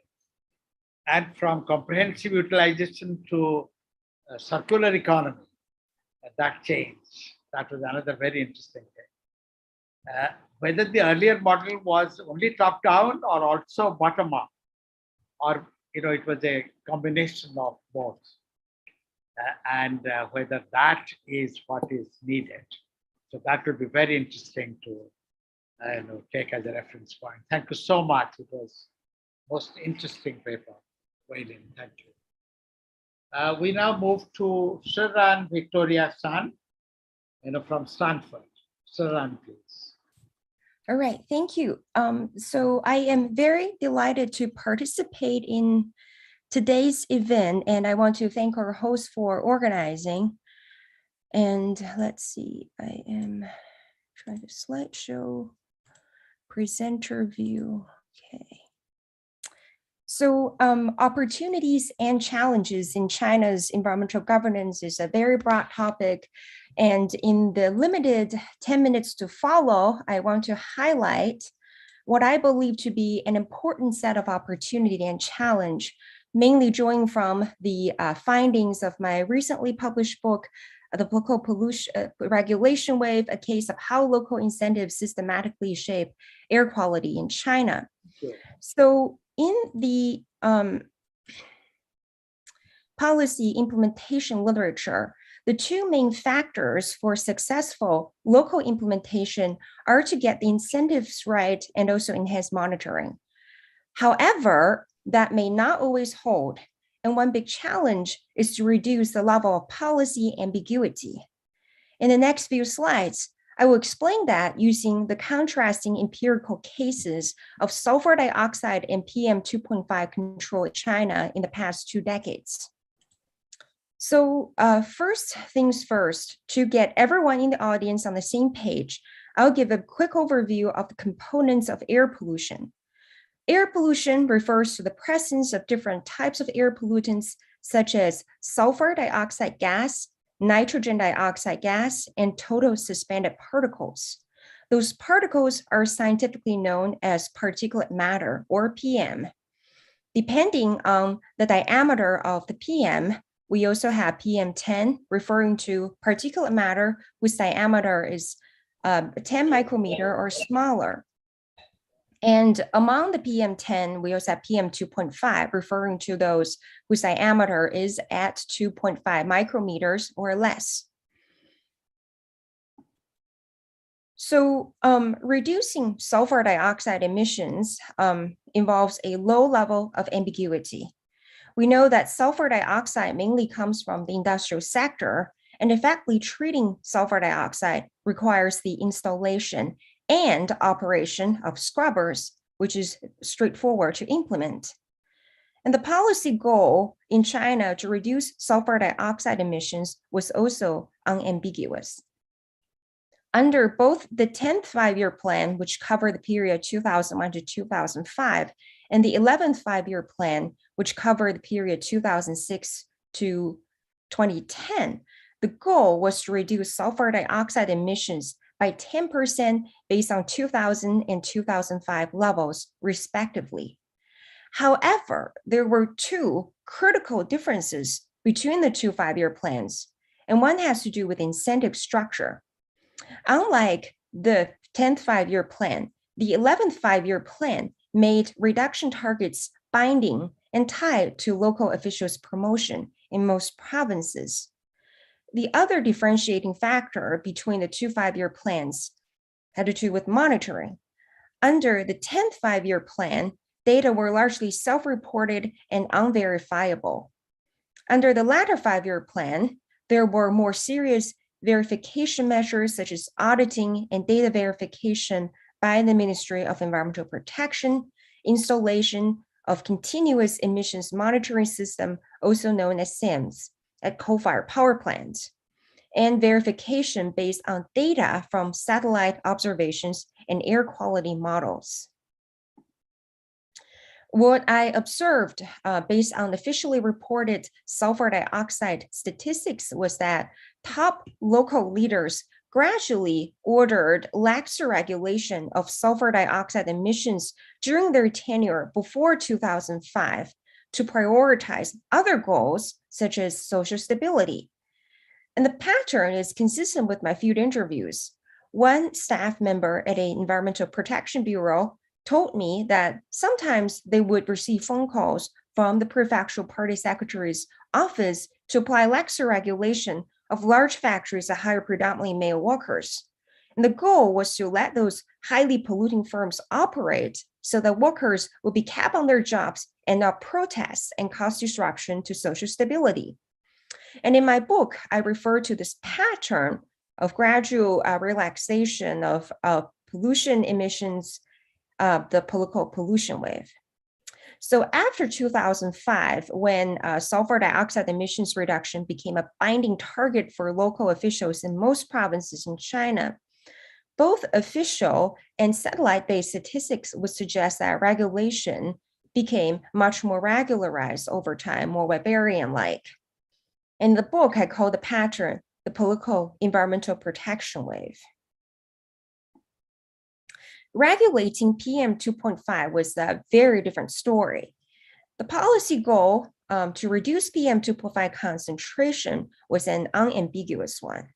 Speaker 3: And from comprehensive utilization to circular economy, that changed. That was another very interesting thing. Whether the earlier model was only top down or also bottom up, or it was a combination of both, and whether that is what is needed. So that would be very interesting to take as a reference point. Thank you so much. It was most interesting paper. Wailing, thank you. We now move to Sharan Victoria San, from Stanford. Sharan, please.
Speaker 5: All right, thank you. So I am very delighted to participate in today's event, and I want to thank our host for organizing. And let's see, I am trying to slideshow, presenter view, okay. So opportunities and challenges in China's environmental governance is a very broad topic. And in the limited 10 minutes to follow, I want to highlight what I believe to be an important set of opportunity and challenge, mainly drawing from the findings of my recently published book, The Local Pollution Regulation Wave, a case of how local incentives systematically shape air quality in China.
Speaker 3: Sure.
Speaker 5: So in the policy implementation literature, the two main factors for successful local implementation are to get the incentives right and also enhance monitoring. However, that may not always hold. And one big challenge is to reduce the level of policy ambiguity. In the next few slides, I will explain that using the contrasting empirical cases of sulfur dioxide and PM2.5 control in China in the past 2 decades. So first things first, to get everyone in the audience on the same page, I'll give a quick overview of the components of air pollution. Air pollution refers to the presence of different types of air pollutants, such as sulfur dioxide gas, nitrogen dioxide gas, and total suspended particles. Those particles are scientifically known as particulate matter, or PM. Depending on the diameter of the PM, we also have PM10, referring to particulate matter whose diameter is 10 micrometer or smaller. And among the PM10, we also have PM2.5, referring to those whose diameter is at 2.5 micrometers or less. So reducing sulfur dioxide emissions involves a low level of ambiguity. We know that sulfur dioxide mainly comes from the industrial sector, and effectively treating sulfur dioxide requires the installation and operation of scrubbers, which is straightforward to implement. And the policy goal in China to reduce sulfur dioxide emissions was also unambiguous. Under both the 10th five-year plan, which covered the period 2001 to 2005, and the 11th five-year plan, which covered the period 2006 to 2010, the goal was to reduce sulfur dioxide emissions by 10% based on 2000 and 2005 levels, respectively. However, there were two critical differences between the two five-year plans, and one has to do with incentive structure. Unlike the 10th five-year plan, the 11th five-year plan made reduction targets binding and tied to local officials' promotion in most provinces. The other differentiating factor between the two five-year plans had to do with monitoring. Under the 10th five-year plan, data were largely self-reported and unverifiable. Under the latter five-year plan, there were more serious verification measures such as auditing and data verification by the Ministry of Environmental Protection, installation of continuous emissions monitoring system, also known as SEMS, at coal-fired power plants, and verification based on data from satellite observations and air quality models. What I observed based on officially reported sulfur dioxide statistics was that top local leaders gradually ordered laxer regulation of sulfur dioxide emissions during their tenure before 2005 to prioritize other goals such as social stability. And the pattern is consistent with my field interviews. One staff member at an environmental protection bureau told me that sometimes they would receive phone calls from the prefectural party secretary's office to apply laxer regulation of large factories that hire predominantly male workers. And the goal was to let those highly polluting firms operate so that workers will be kept on their jobs and not protest and cause disruption to social stability. And in my book, I refer to this pattern of gradual relaxation of pollution emissions, the political pollution wave. So after 2005, when sulfur dioxide emissions reduction became a binding target for local officials in most provinces in China, both official and satellite-based statistics would suggest that regulation became much more regularized over time, more Weberian-like. In the book, I call the pattern the political environmental protection wave. Regulating PM 2.5 was a very different story. The policy goal to reduce PM 2.5 concentration was an unambiguous one.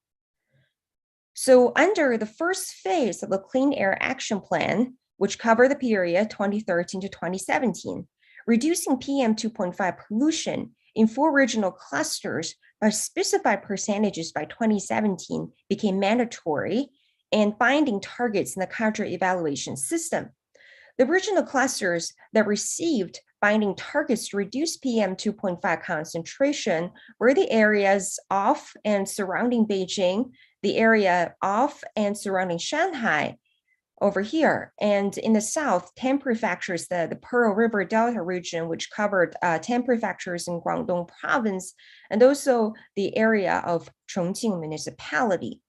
Speaker 5: So under the first phase of the Clean Air Action Plan, which covered the period 2013 to 2017, reducing PM 2.5 pollution in 4 regional clusters by specified percentages by 2017 became mandatory and binding targets in the country evaluation system. The regional clusters that received binding targets to reduce PM 2.5 concentration were the areas off and surrounding Beijing, the area off and surrounding Shanghai over here, and in the south, 10 prefectures, the Pearl River Delta region, which covered 10 prefectures in Guangdong province, and also the area of Chongqing municipality.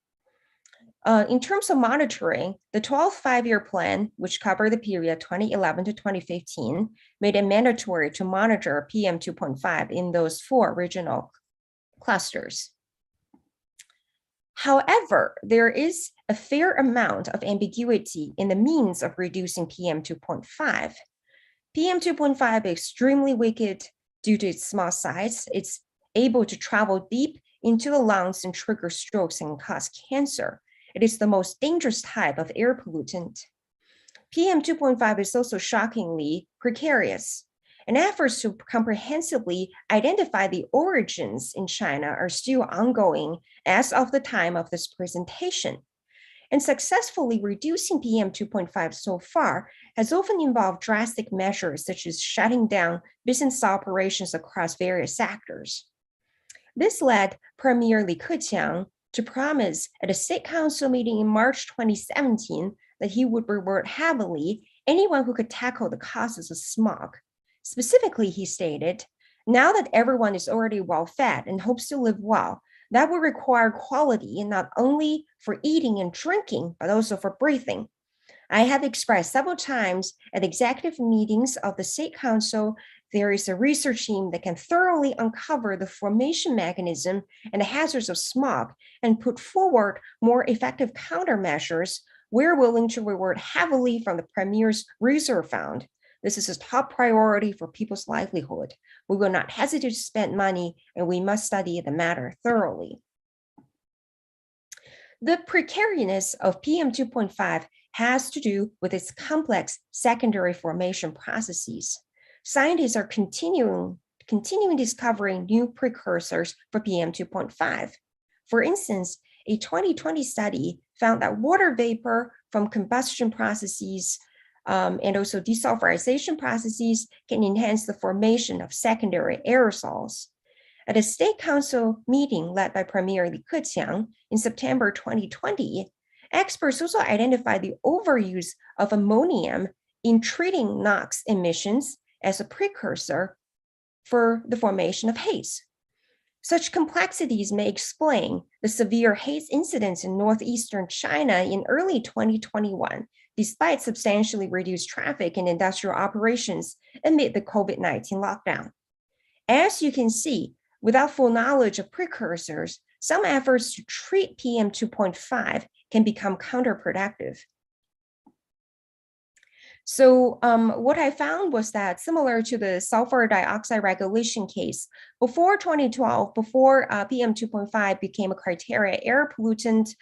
Speaker 5: In terms of monitoring, the 12th five-year plan, which covered the period 2011 to 2015, made it mandatory to monitor PM 2.5 in those 4 regional clusters. However, there is a fair amount of ambiguity in the means of reducing PM 2.5. PM 2.5 is extremely wicked due to its small size. It's able to travel deep into the lungs and trigger strokes and cause cancer. It is the most dangerous type of air pollutant. PM 2.5 is also shockingly precarious, and efforts to comprehensively identify the origins in China are still ongoing as of the time of this presentation. And successfully reducing PM 2.5 so far has often involved drastic measures such as shutting down business operations across various sectors. This led Premier Li Keqiang to promise at a State Council meeting in March 2017 that he would reward heavily anyone who could tackle the causes of smog. Specifically, he stated, now that everyone is already well-fed and hopes to live well, that will require quality not only for eating and drinking, but also for breathing. I have expressed several times at executive meetings of the State Council, there is a research team that can thoroughly uncover the formation mechanism and the hazards of smog and put forward more effective countermeasures. We're willing to reward heavily from the Premier's reserve fund. This is a top priority for people's livelihood. We will not hesitate to spend money, and we must study the matter thoroughly. The precariousness of PM 2.5 has to do with its complex secondary formation processes. Scientists are continuing discovering new precursors for PM 2.5. For instance, a 2020 study found that water vapor from combustion processes and also desulfurization processes can enhance the formation of secondary aerosols. At a State Council meeting led by Premier Li Keqiang in September 2020, Experts also identified the overuse of ammonium in treating NOx emissions as a precursor for the formation of haze. Such complexities may explain the severe haze incidents in northeastern China in early 2021, despite substantially reduced traffic and industrial operations amid the COVID-19 lockdown. As you can see, without full knowledge of precursors, some efforts to treat PM 2.5 can become counterproductive. So what I found was that similar to the sulfur dioxide regulation case, before 2012, before PM 2.5 became a criteria air pollutant,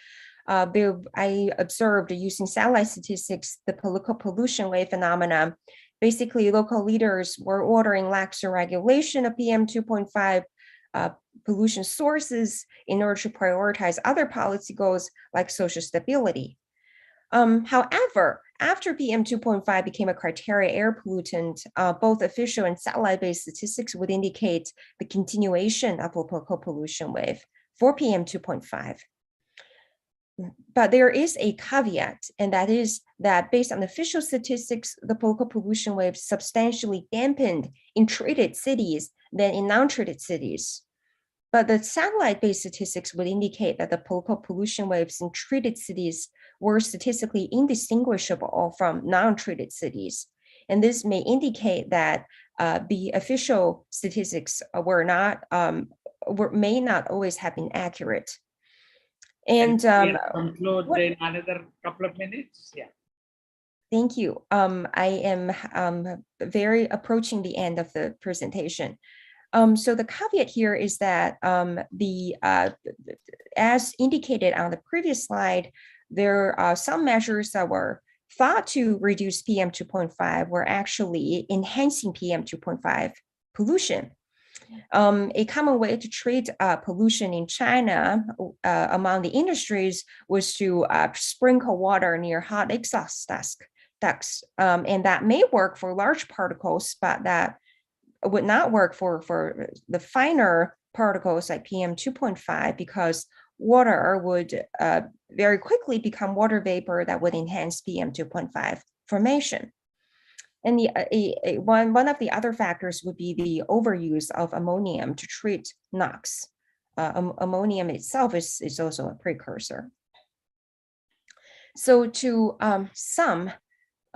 Speaker 5: I observed using satellite statistics, the political pollution wave phenomena. Basically, local leaders were ordering laxer regulation of PM 2.5 pollution sources in order to prioritize other policy goals like social stability. However, after PM 2.5 became a criteria air pollutant, both official and satellite-based statistics would indicate the continuation of a political pollution wave for PM 2.5. But there is a caveat, and that is that based on official statistics, the political pollution wave substantially dampened in treated cities than in non-treated cities. But the satellite-based statistics would indicate that the political pollution waves in treated cities were statistically indistinguishable from non-treated cities. And this may indicate that the official statistics may not always have been accurate. And
Speaker 3: conclude in another couple of minutes. Yeah.
Speaker 5: Thank you. I am very approaching the end of the presentation. So the caveat here is that as indicated on the previous slide, there are some measures that were thought to reduce PM 2.5 were actually enhancing PM 2.5 pollution. A common way to treat pollution in China among the industries was to sprinkle water near hot exhaust ducts. And that may work for large particles, but that would not work for the finer particles like PM 2.5 because water would very quickly become water vapor that would enhance PM 2.5 formation. And one of the other factors would be the overuse of ammonium to treat NOx. Ammonium itself is also a precursor. So to sum,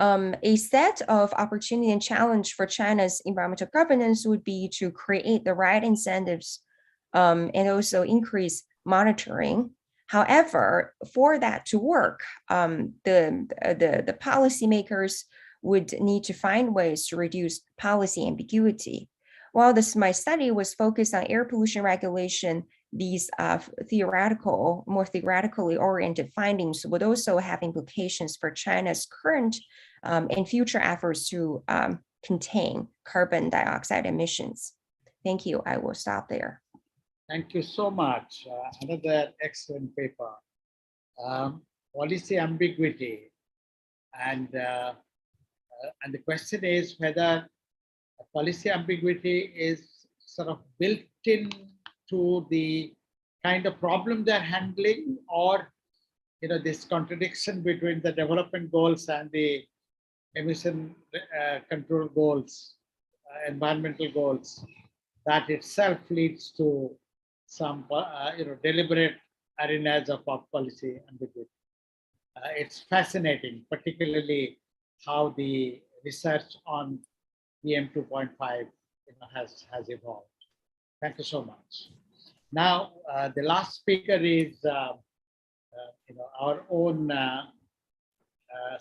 Speaker 5: a set of opportunity and challenge for China's environmental governance would be to create the right incentives and also increase monitoring. However, for that to work, the policymakers would need to find ways to reduce policy ambiguity. While my study was focused on air pollution regulation, these more theoretically oriented findings would also have implications for China's current and future efforts to contain carbon dioxide emissions. Thank you. I will stop there.
Speaker 3: Thank you so much. Another excellent paper. Policy ambiguity. And the question is whether policy ambiguity is sort of built in to the kind of problem they're handling, or this contradiction between the development goals and the emission control goals, environmental goals, that itself leads to some deliberate arenas of policy ambiguity. It's fascinating, particularly how the research on PM 2.5 has evolved. Thank you so much. Now, the last speaker is our own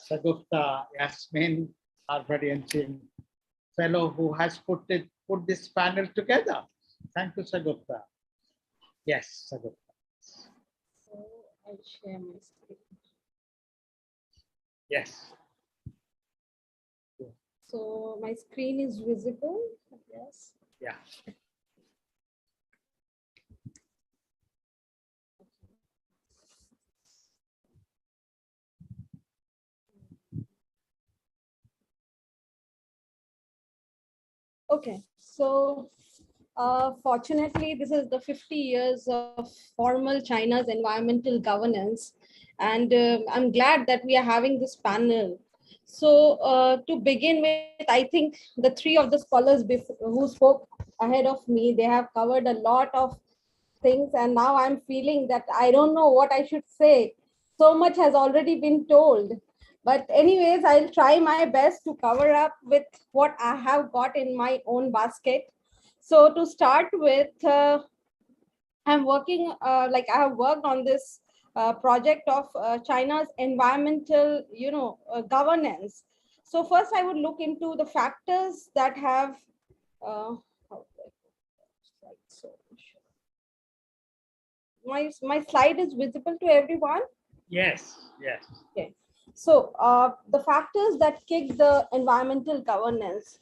Speaker 3: Sagupta Yasmin, Harvard-Yenching fellow who has put this panel together. Thank you, Sagupta. Yes, Sagupta.
Speaker 6: So I'll share my screen.
Speaker 3: Yes.
Speaker 6: So my screen is visible. Yes.
Speaker 3: Yeah.
Speaker 6: Okay. So fortunately, this is the 50 years of formal China's environmental governance. And I'm glad that we are having this panel. So to begin with, I think the three of the scholars who spoke ahead of me, they have covered a lot of things, and now I'm feeling that I don't know what I should say. So much has already been told. But anyways, I'll try my best to cover up with what I have got in my own basket. So to start with, I'm working, I have worked on this project of China's environmental, governance. So first I would look into the factors that have, my slide is visible to everyone?
Speaker 3: Yes, yes.
Speaker 6: Okay. So the factors that kick the environmental governance.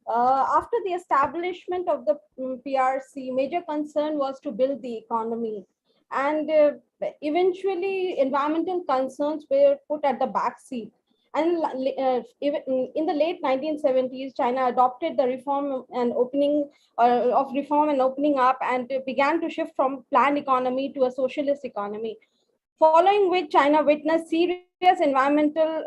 Speaker 6: After the establishment of the PRC, major concern was to build the economy. And eventually, environmental concerns were put at the back seat. And even in the late 1970s, China adopted the reform and opening up, and began to shift from planned economy to a socialist economy. Following which, China witnessed serious environmental,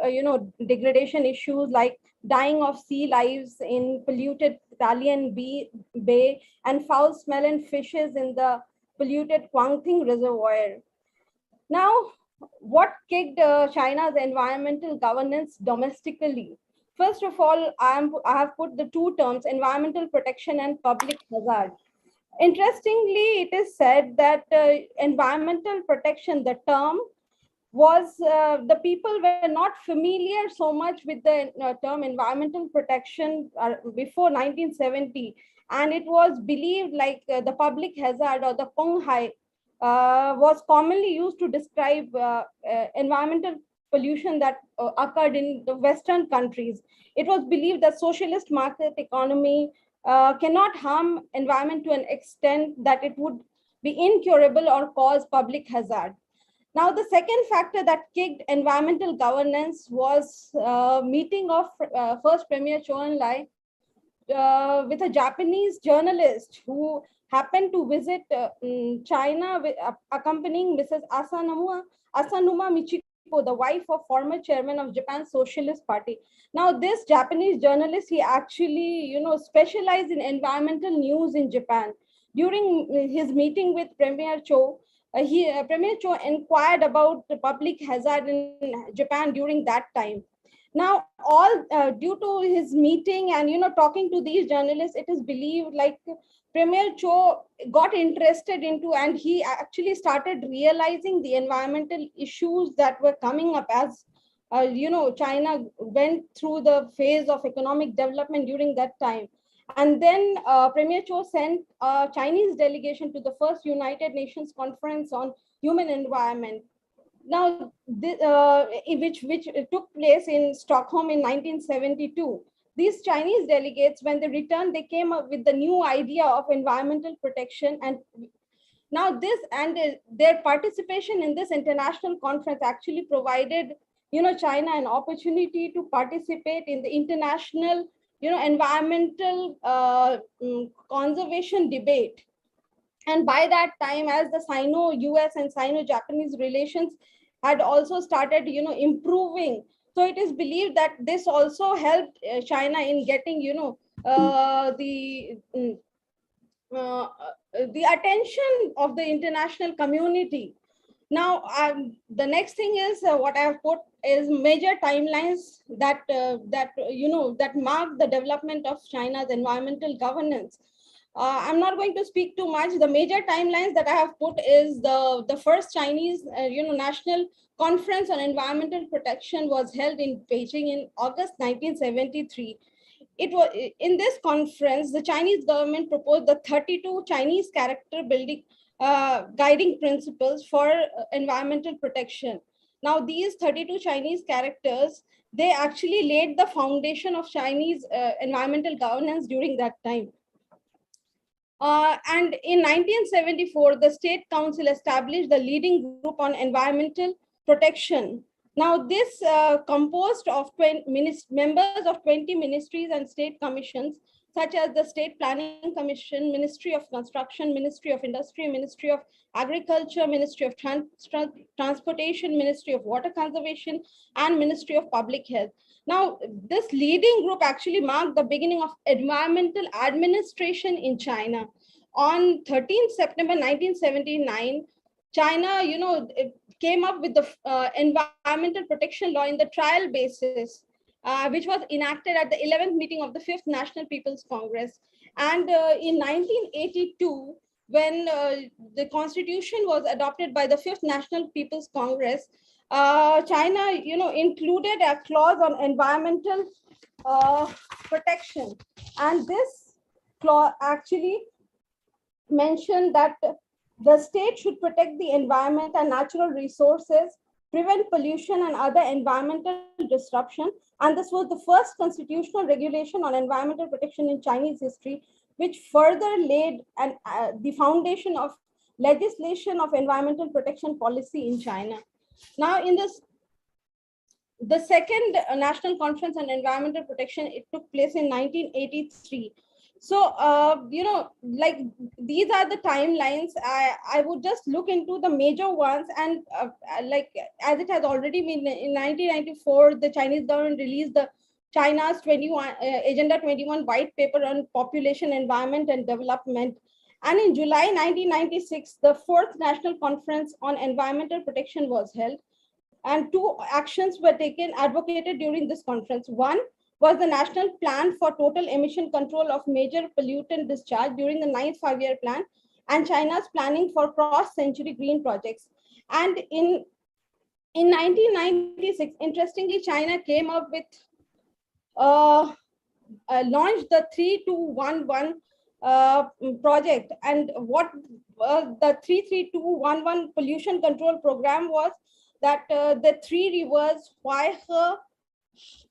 Speaker 6: degradation issues like dying of sea lives in polluted Italian Bay and foul smelling fishes in the polluted Guangting Reservoir. Now, what kicked China's environmental governance domestically? First of all, I have put the two terms, environmental protection and public hazard. Interestingly, it is said that environmental protection, the term, was the people were not familiar so much with the term environmental protection before 1970, and it was believed like the public hazard or the Konghai was commonly used to describe environmental pollution that occurred in the Western countries. It was believed that socialist market economy cannot harm environment to an extent that it would be incurable or cause public hazard. Now, the second factor that kicked environmental governance was meeting of first Premier Zhou with a Japanese journalist who happened to visit China, accompanying Mrs. Asanuma Michiko, the wife of former chairman of Japan's Socialist Party. Now, this Japanese journalist, he actually, specialized in environmental news in Japan. During his meeting with Premier Zhou, Premier Zhou inquired about the public hazard in Japan during that time. Now, all due to his meeting and talking to these journalists, it is believed like Premier Zhou got interested into, and he actually started realizing the environmental issues that were coming up as China went through the phase of economic development during that time. And then Premier Zhou sent a Chinese delegation to the first United Nations Conference on Human Environment. Now, which took place in Stockholm in 1972. These Chinese delegates, when they returned, they came up with the new idea of environmental protection. And now this and their participation in this international conference actually provided, China an opportunity to participate in the international, environmental conservation debate. And by that time, as the Sino-US and Sino-Japanese relations had also started, improving. So it is believed that this also helped China in getting, the attention of the international community. Now, the next thing is what I have put is major timelines that mark the development of China's environmental governance. I'm not going to speak too much. The major timelines that I have put is the first Chinese, National Conference on Environmental Protection was held in Beijing in August 1973. It was in this conference, the Chinese government proposed the 32 Chinese character building guiding principles for environmental protection. Now, these 32 Chinese characters, they actually laid the foundation of Chinese environmental governance during that time. And in 1974, the State Council established the leading group on environmental protection. Now, this composed of members of 20 ministries and state commissions such as the State Planning Commission, Ministry of Construction, Ministry of Industry, Ministry of Agriculture, Ministry of Transportation, Ministry of Water Conservation, and Ministry of Public Health. Now, this leading group actually marked the beginning of environmental administration in China. On 13th September 1979, China, it came up with the environmental protection law in the trial basis, which was enacted at the 11th meeting of the 5th National People's Congress. And in 1982, when the constitution was adopted by the 5th National People's Congress, China, included a clause on environmental protection. And this clause actually mentioned that the state should protect the environment and natural resources, prevent pollution and other environmental disruption. And this was the first constitutional regulation on environmental protection in Chinese history, which further laid the foundation of legislation of environmental protection policy in China. Now, in the second National Conference on Environmental Protection, it took place in 1983. So, like these are the timelines. I would just look into the major ones, and like as it has already been in 1994, the Chinese government released the China's Agenda 21 white paper on population, environment, and development. And in July 1996, the 4th National Conference on Environmental Protection was held, and two actions were advocated during this conference. One was the National Plan for Total Emission Control of Major Pollutant Discharge during the 9th Five-Year Plan, and China's planning for cross-century green projects. And in 1996, interestingly, China came up with, launched the 3211 project. And what the 33211 pollution control program was, that the three rivers, Huaihe,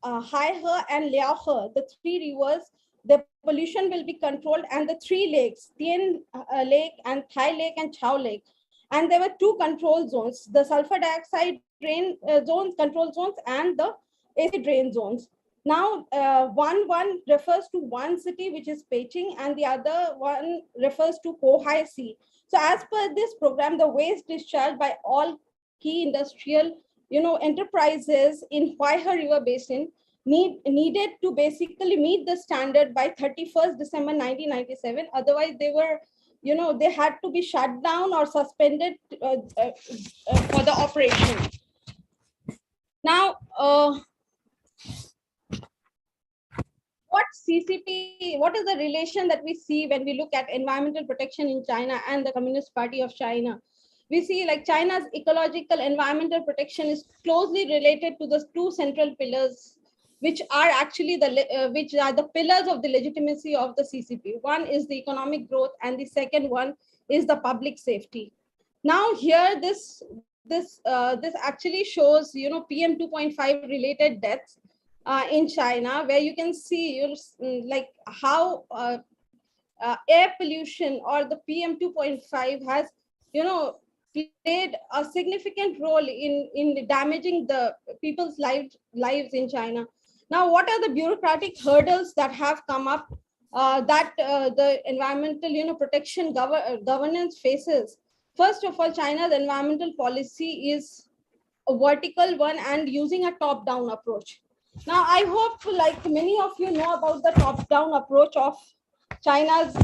Speaker 6: Haihe, and Liaohe, the three rivers, the pollution will be controlled, and the three lakes, Tien Lake and Thai Lake and Chao Lake. And there were two control zones, the sulfur dioxide drain zones, control zones, and the acid drain zones. Now, one refers to one city, which is Beijing, and the other one refers to Bohai Sea. So as per this program, the waste discharged by all key industrial enterprises in Huaihe River Basin needed to basically meet the standard by 31st December 1997. Otherwise, they were, they had to be shut down or suspended for the operation. Now, what is the relation that we see when we look at environmental protection in China and the Communist Party of China? We see like China's ecological environmental protection is closely related to the two central pillars, which are actually the pillars of the legitimacy of the CCP. One is the economic growth, and the second one is the public safety. Now here, this actually shows PM2.5 related deaths in China, where you can see like how air pollution or the PM2.5 has played a significant role in damaging the people's lives in China. Now, what are the bureaucratic hurdles that have come up that the environmental protection governance faces? First of all, China's environmental policy is a vertical one and using a top-down approach. Now, I hope like many of you know about the top-down approach of China's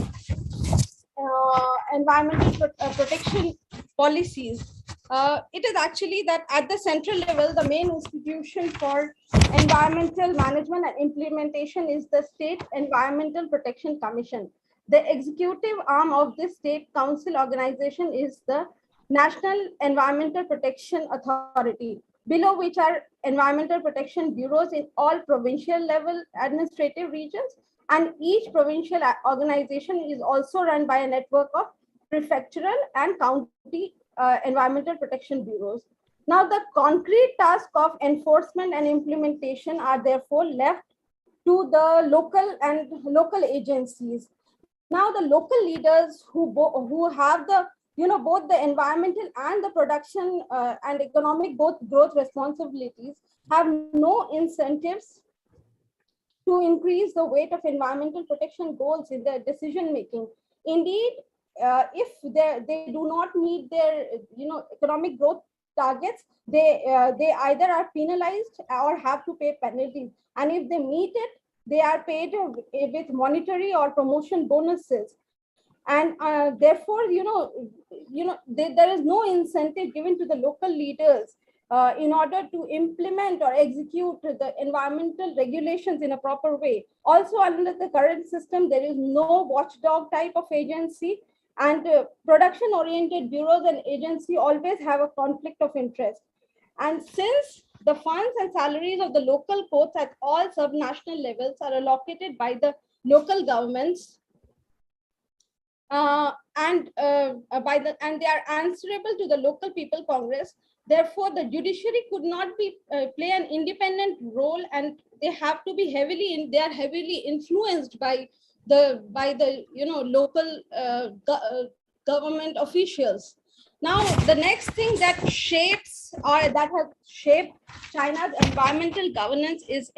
Speaker 6: environmental protection policies. It is actually that at the central level, the main institution for environmental management and implementation is the State Environmental Protection Commission. The executive arm of this state council organization is the National Environmental Protection Authority, below which are environmental protection bureaus in all provincial level administrative regions. And each provincial organization is also run by a network of prefectural and county environmental protection bureaus. Now, the concrete task of enforcement and implementation are therefore left to the local agencies. Now, the local leaders who have the both the environmental and the production and economic growth responsibilities have no incentives to increase the weight of environmental protection goals in their decision making. Indeed, if they do not meet their economic growth targets, they either are penalized or have to pay penalties. And if they meet it, they are paid with monetary or promotion bonuses. And therefore, there is no incentive given to the local leaders in order to implement or execute the environmental regulations in a proper way. Also, under the current system, there is no watchdog type of agency, and production-oriented bureaus and agencies always have a conflict of interest. And since the funds and salaries of the local courts at all subnational levels are allocated by the local governments, and they are answerable to the local people Congress. Therefore, the judiciary could not play an independent role, and they have to be they are heavily influenced by the local government officials. Now, the next thing that shapes or that has shaped China's environmental governance is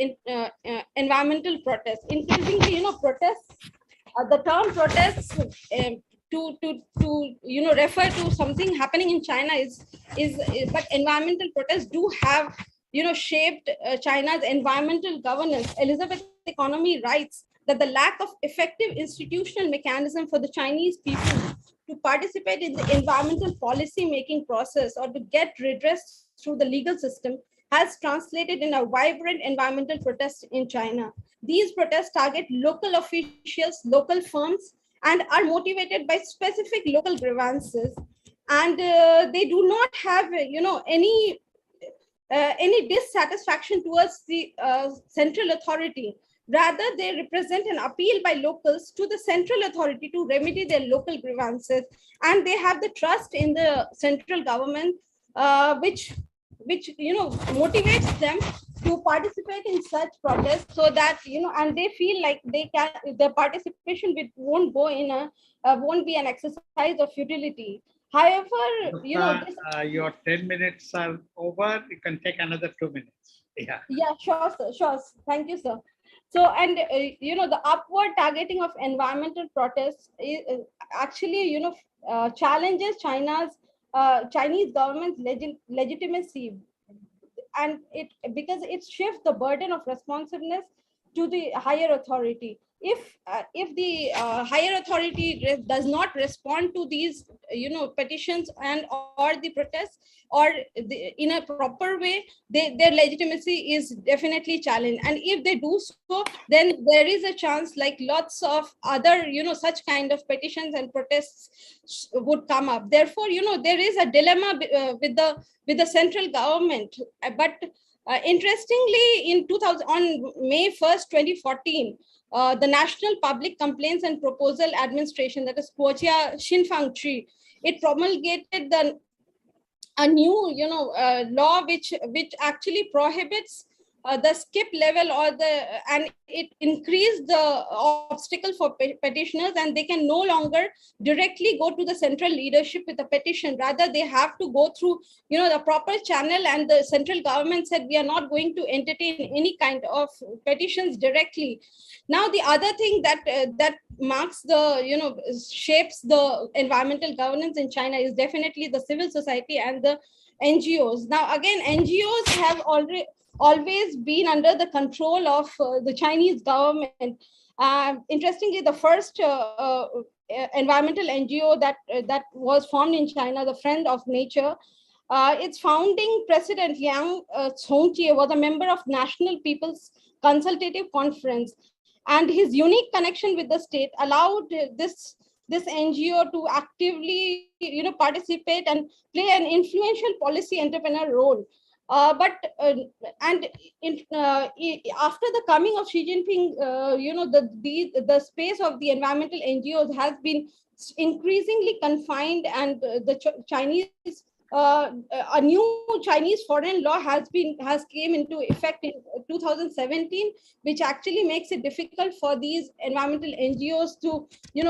Speaker 6: environmental protests. Increasingly, protests. The term protests to refer to something happening in China but environmental protests do have shaped China's environmental governance. Elizabeth Economy writes that the lack of effective institutional mechanism for the Chinese people to participate in the environmental policy making process or to get redress through the legal system has translated in a vibrant environmental protest in China. These protests target local officials, local firms, and are motivated by specific local grievances. And they do not have, any dissatisfaction towards the central authority. Rather, they represent an appeal by locals to the central authority to remedy their local grievances. And they have the trust in the central government, which motivates them to participate in such protests, so that and they feel like the participation won't be an exercise of futility. However,
Speaker 3: your 10 minutes are over. You can take another 2 minutes. Yeah.
Speaker 6: Yeah, sure, sir. Sure. Thank you, sir. So, and the upward targeting of environmental protests actually challenges Chinese government's legitimacy, and because it shifts the burden of responsiveness to the higher authority. If the higher authority does not respond to these petitions and or the protests or in a proper way, their legitimacy is definitely challenged. And if they do so, then there is a chance like lots of other such kind of petitions and protests would come up. Therefore, there is a dilemma with the central government. But interestingly, on May 1st, 2014, the National Public Complaints and Proposal Administration, that is Guojia Xinfangqi, it promulgated a new law which actually prohibits the skip level and it increased the obstacle for petitioners, and they can no longer directly go to the central leadership with a petition. Rather, they have to go through the proper channel, and the central government said we are not going to entertain any kind of petitions directly. Now, the other thing that marks shapes the environmental governance in China is definitely the civil society and the NGOs. Now, again, NGOs have always been under the control of the Chinese government. Interestingly, the first environmental NGO that was formed in China, the Friend of Nature, its founding president, Liang Congqie, was a member of National People's Consultative Conference. And his unique connection with the state allowed this NGO to actively participate and play an influential policy entrepreneur role. After the coming of Xi Jinping, the space of the environmental NGOs has been increasingly confined, and the Chinese a new Chinese foreign law has came into effect in 2017, which actually makes it difficult for these environmental NGOs to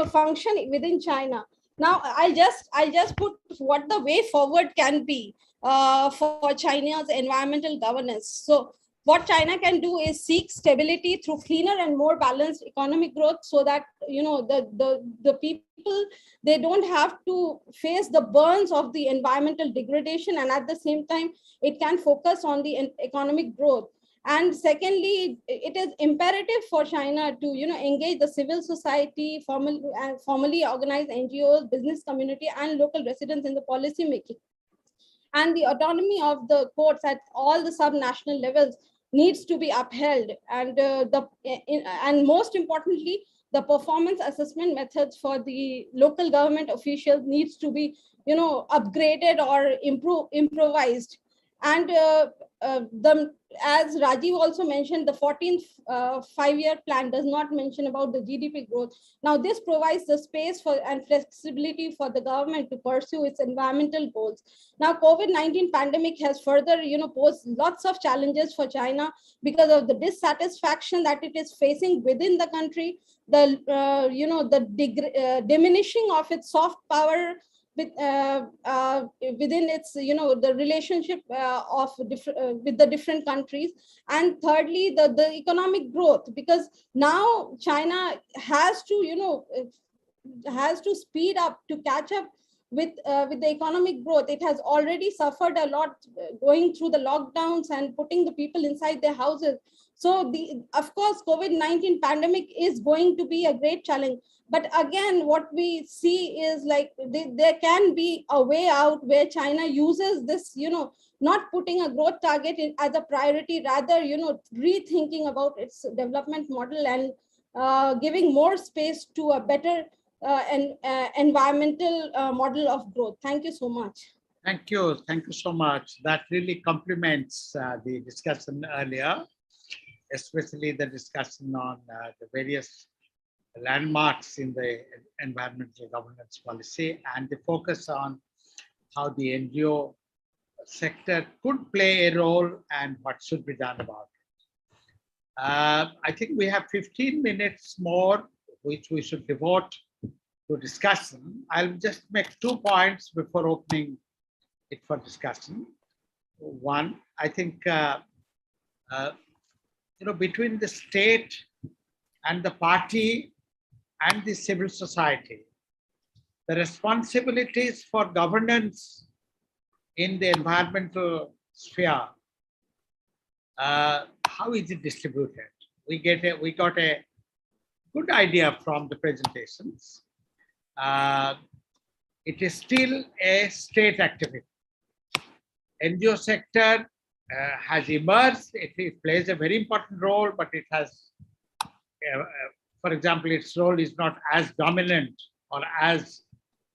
Speaker 6: function within China. Now, I'll just put what the way forward can be for China's environmental governance. So what China can do is seek stability through cleaner and more balanced economic growth, so that the people, they don't have to face the burns of the environmental degradation, and at the same time it can focus on the economic growth. And secondly, it is imperative for China to engage the civil society, formally organized NGOs, business community, and local residents in the policy making. And the autonomy of the courts at all the subnational levels needs to be upheld. And and most importantly, the performance assessment methods for the local government officials needs to be upgraded or improvised. And as Rajiv also mentioned, the 14th 5-year plan does not mention about the GDP growth. Now, this provides the space for and flexibility for the government to pursue its environmental goals. Now, COVID-19 pandemic has further, posed lots of challenges for China because of the dissatisfaction that it is facing within the country, the diminishing of its soft power within its the relationship with the different countries, and thirdly the economic growth, because now China has to speed up to catch up with the economic growth. It has already suffered a lot going through the lockdowns and putting the people inside their houses. So of course COVID-19 pandemic is going to be a great challenge. But again, what we see is like there can be a way out where China uses this, not putting a growth target as a priority, rather, rethinking about its development model and giving more space to a better environmental model of growth. Thank you so much.
Speaker 3: Thank you. Thank you so much. That really complements the discussion earlier, especially the discussion on the various landmarks in the environmental governance policy and the focus on how the NGO sector could play a role and what should be done about it. I think we have 15 minutes more, which we should devote to discussion. I'll just make 2 points before opening it for discussion. One, I think, between the state and the party and the civil society, the responsibilities for governance in the environmental sphere, how is it distributed? We got a good idea from the presentations. It is still a state activity. NGO sector has emerged. It plays a very important role, but it has, for example, its role is not as dominant or as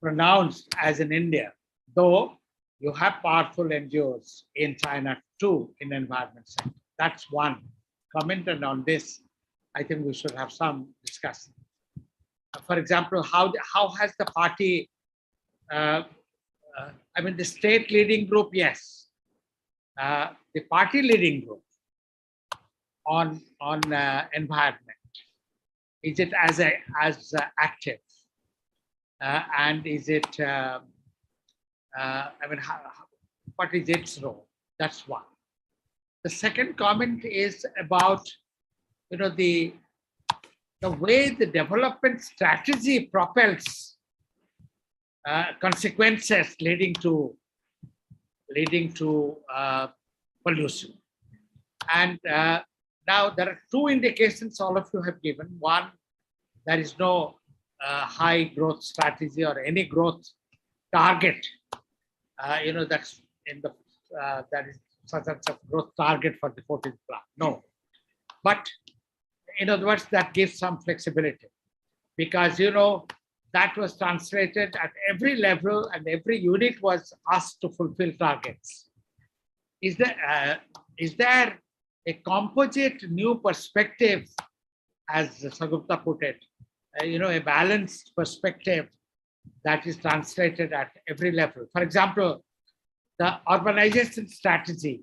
Speaker 3: pronounced as in India, though you have powerful NGOs in China too in environment sector. That's one comment, and on this, I think we should have some discussion. For example, how has the party, the state leading group, yes. The party leading group on environment, is it as active, and is it what is its role? That's one. The second comment is about the way the development strategy propels consequences leading to pollution. And now there are 2 indications all of you have given. One, there is no high growth strategy or any growth target. That's in the that is such a growth target for the 14th plan. No, but in other words, that gives some flexibility, because that was translated at every level and every unit was asked to fulfill targets. Is there a composite new perspective, as Sagupta put it, a balanced perspective that is translated at every level? For example, the urbanization strategy,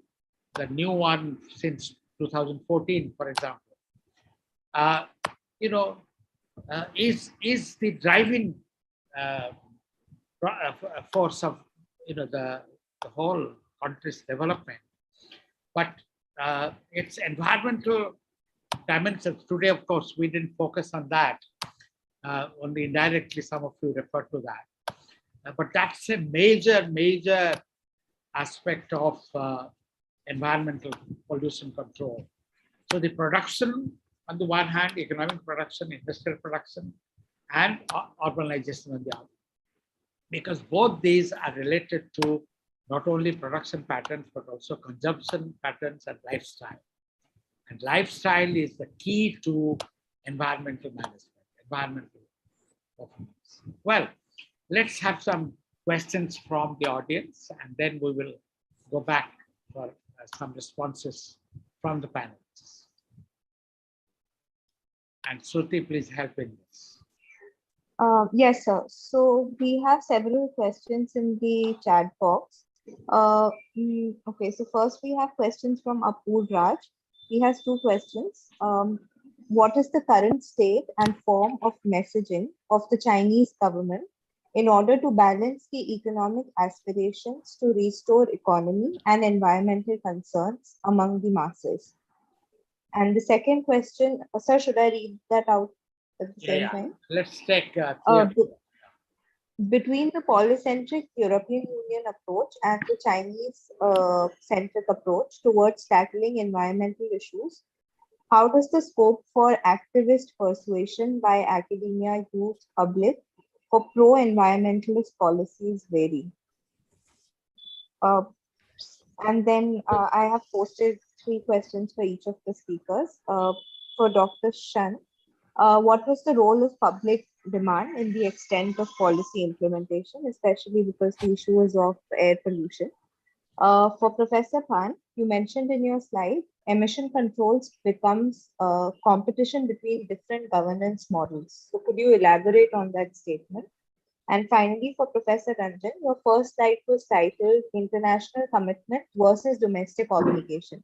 Speaker 3: the new one since 2014, for example, is the driving force of the whole country's development. But its environmental dimensions. Today, of course, we didn't focus on that. Only indirectly, some of you referred to that. But that's a major aspect of environmental pollution control. So the production, on the one hand, economic production, industrial production, and urbanization on the other. Because both these are related to not only production patterns, but also consumption patterns and lifestyle. And lifestyle is the key to environmental management, environmental performance. Well, let's have some questions from the audience, and then we will go back for some responses from the panelists. And Shruti, please help in this.
Speaker 2: Yes, sir. So we have several questions in the chat box. Okay, so first we have questions from Apur Raj. He has two questions. What is the current state and form of messaging of the Chinese government in order to balance the economic aspirations to restore economy and environmental concerns among the masses? And the second question, sir, should I read that out at the same time?
Speaker 3: Let's take
Speaker 2: between the polycentric European Union approach and the Chinese centric approach towards tackling environmental issues, how does the scope for activist persuasion by academia, youth, public for pro-environmentalist policies vary? And then I have posted 3 questions for each of the speakers. For Dr. Shan, what was the role of public demand in the extent of policy implementation, especially because the issue is of air pollution? For Professor Pan, you mentioned in your slide, emission controls becomes competition between different governance models. So could you elaborate on that statement? And finally, for Professor Ranjan, your first slide was titled International Commitment versus Domestic Obligation.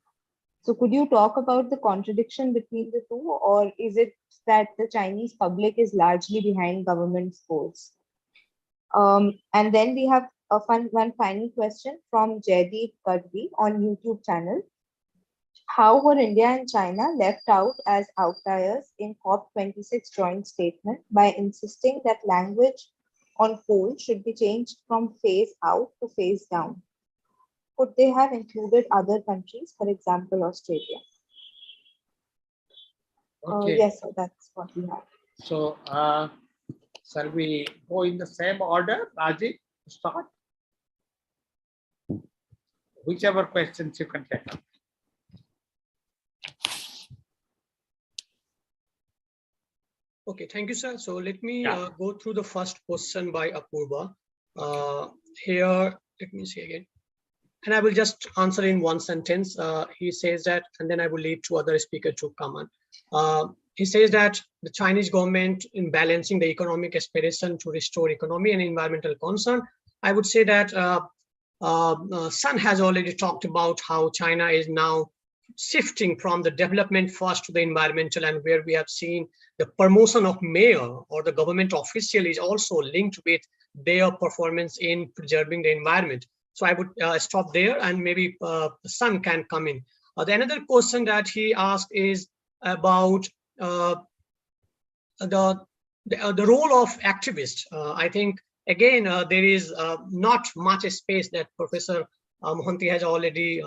Speaker 2: So could you talk about the contradiction between the two, or is it that the Chinese public is largely behind government's goals? And then we have one final question from Jaideep Kadvi on YouTube channel. How were India and China left out as outliers in COP26 joint statement by insisting that language on coal should be changed from phase out to phase down? Could they have included other countries, for example, Australia?
Speaker 3: Okay.
Speaker 2: Yes, sir, that's what we have.
Speaker 3: So, shall we go in the same order, Raji, to start? Whichever questions you can take up.
Speaker 1: Okay, thank you, sir. So let me go through the first question by Apurva. Here, let me see again. And I will just answer in one sentence. He says that, and then I will leave two other speakers to come on. He says that the Chinese government in balancing the economic aspiration to restore economy and environmental concern. I would say that Sun has already talked about how China is now shifting from the development first to the environmental, and where we have seen the promotion of mayor or the government official is also linked with their performance in preserving the environment. So I would stop there, and maybe Sun can come in. The another question that he asked is about the role of activists. I think again there is not much space that Professor Mohanty has already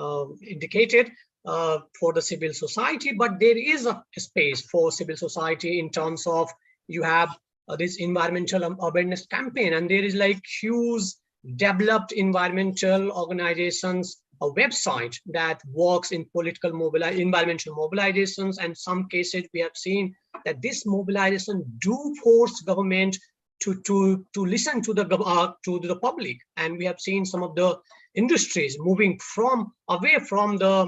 Speaker 1: indicated for the civil society, but there is a space for civil society in terms of you have this environmental awareness campaign, and there is like huge developed environmental organizations, a website that works in political environmental mobilizations, and some cases we have seen that this mobilization do force government to listen to the public, and we have seen some of the industries moving away from the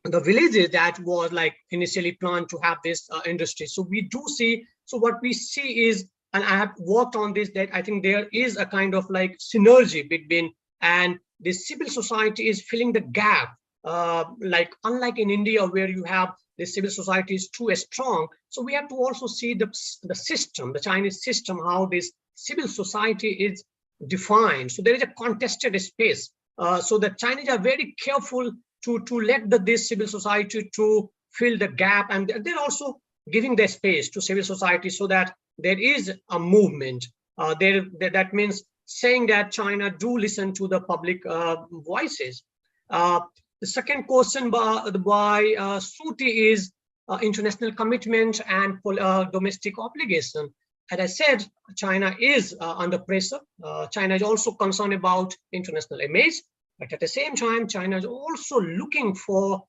Speaker 1: villages that was like initially planned to have this industry. So we do see, so what we see is, and I have worked on this, that I think there is a kind of like synergy between, and the civil society is filling the gap. Like unlike in India where you have the civil society is too strong, so we have to also see the system, the Chinese system, how this civil society is defined. So there is a contested space So the Chinese are very careful to let this civil society to fill the gap, and they're also giving their space to civil society so that there is a movement. That means saying that China do listen to the public voices. The second question by Suti is international commitment and domestic obligation. As I said, China is under pressure. China is also concerned about international image, but at the same time, China is also looking for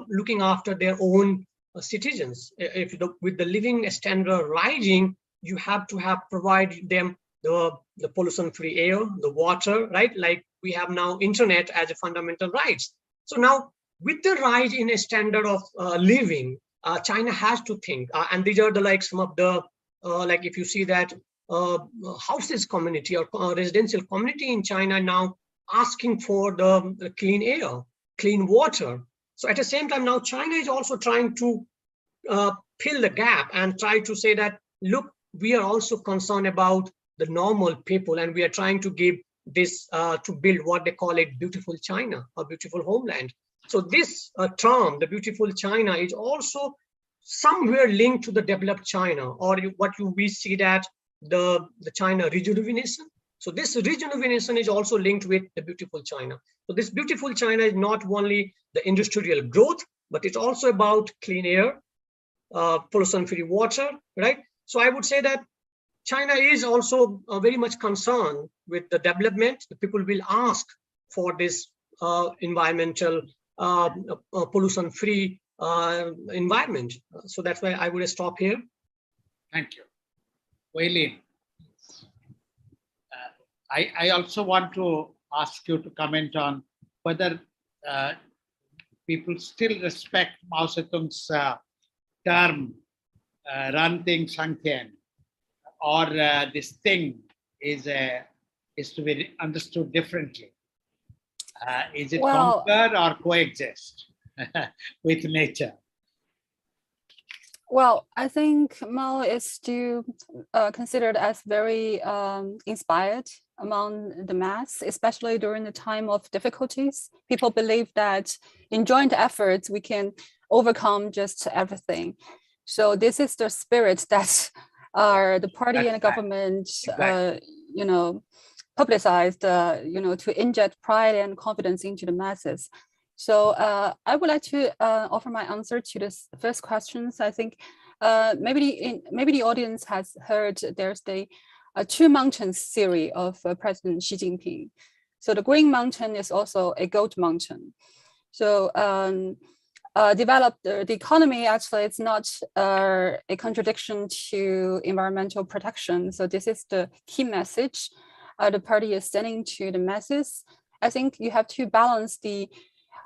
Speaker 1: looking after their own citizens. With the living standard rising, you have to provide them the pollution-free air, the water, right? Like we have now internet as a fundamental rights. So now with the rise in a standard of living, China has to think, and these are some of the like if you see that houses community or residential community in China now asking for the clean air, clean water. So at the same time now China is also trying to fill the gap and try to say that, look, we are also concerned about the normal people, and we are trying to give this to build what they call it beautiful China or beautiful homeland. So this term, the beautiful China, is also somewhere linked to the developed China, or we see that the China rejuvenation. So this rejuvenation is also linked with the beautiful China. So this beautiful China is not only the industrial growth, but it's also about clean air, pollution-free water, right? So I would say that China is also very much concerned with the development. The people will ask for this environmental pollution-free environment. So that's why I would stop here.
Speaker 3: Thank you. Wei Lin. I also want to ask you to comment on whether people still respect Mao Zedong's term, Ranting Sangtian, or this thing is to be understood differently. Is it conquer or coexist with nature?
Speaker 4: Well, I think Mao is still considered as very inspired among the mass, especially during the time of difficulties. People believe that in joint efforts, we can overcome just everything. So this is the spirit that the party and the government, publicized, to inject pride and confidence into the masses. So I would like to offer my answer to this first questions. I think maybe the audience has heard there's the Two Mountains theory of President Xi Jinping. So the Green Mountain is also a gold mountain. So the economy actually it's not a contradiction to environmental protection. So this is the key message the party is sending to the masses. I think you have to balance the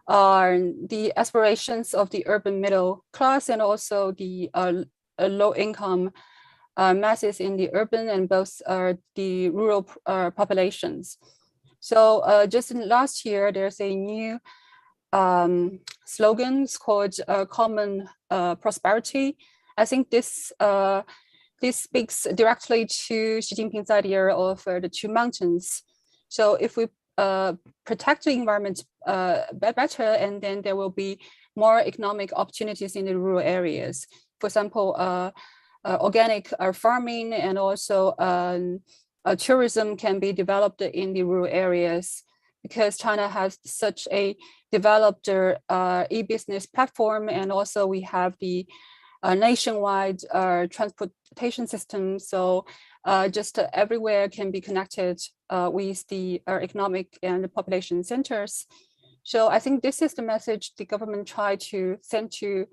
Speaker 4: aspirations of the urban middle class and also the low income masses in the urban and both the rural populations. So just in last year, there's a new slogans called common prosperity. I think this speaks directly to Xi Jinping's idea of the two mountains. So if we protect the environment better, and then there will be more economic opportunities in the rural areas. For example, organic farming and also tourism can be developed in the rural areas because China has such a developed e-business platform, and also we have the nationwide transportation system. So just everywhere can be connected with the economic and the population centers. So I think this is the message the government tried to send to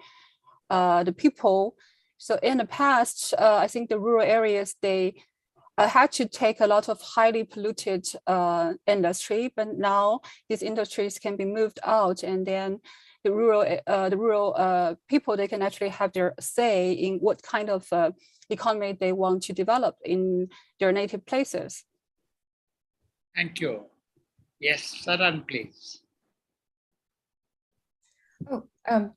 Speaker 4: the people. So in the past, I think the rural areas, they had to take a lot of highly polluted industry, but now these industries can be moved out, and then the rural people, they can actually have their say in what kind of economy they want to develop in their native places.
Speaker 3: Thank you. Yes, Saran, please.
Speaker 5: Oh,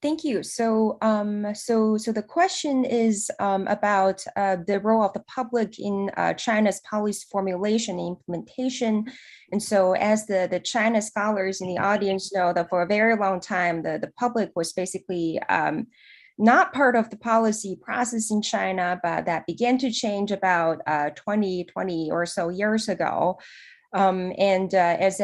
Speaker 5: Thank you. So the question is about the role of the public in China's policy formulation and implementation. And so, as the China scholars in the audience know, that for a very long time, the public was basically not part of the policy process in China, but that began to change about 20 or so years ago. As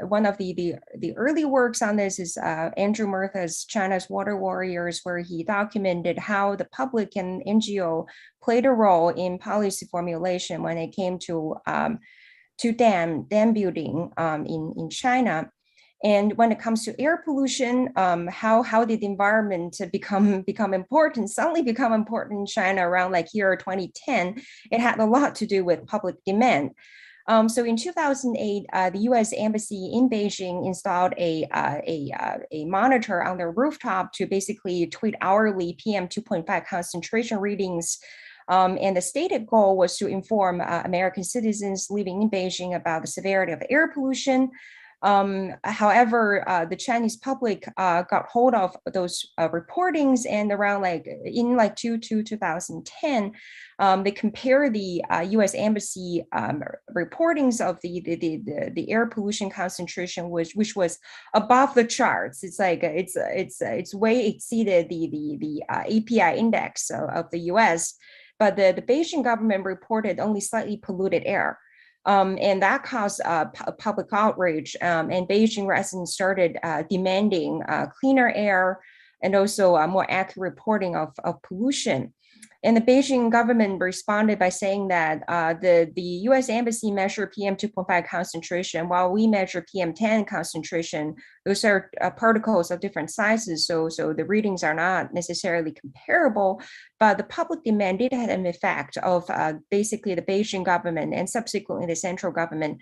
Speaker 5: one of the early works on this is Andrew Murtha's China's Water Warriors, where he documented how the public and NGO played a role in policy formulation when it came to dam building in China. And when it comes to air pollution, how did the environment become important, suddenly become important in China around like year 2010? It had a lot to do with public demand. So in 2008, the U.S. Embassy in Beijing installed a monitor on their rooftop to basically tweet hourly PM2.5 concentration readings. And the stated goal was to inform American citizens living in Beijing about the severity of air pollution. However, the Chinese public got hold of those reportings, and around in 2010, they compare the U.S. Embassy reportings of the air pollution concentration, which was above the charts. It's like it's way exceeded the API index of the U.S., but the Beijing government reported only slightly polluted air. And that caused public outrage, and Beijing residents started demanding cleaner air and also more accurate reporting of pollution. And the Beijing government responded by saying that the U.S. Embassy measured PM2.5 concentration, while we measure PM10 concentration. Those are particles of different sizes, so the readings are not necessarily comparable. But the public demand did have an effect of basically the Beijing government and subsequently the central government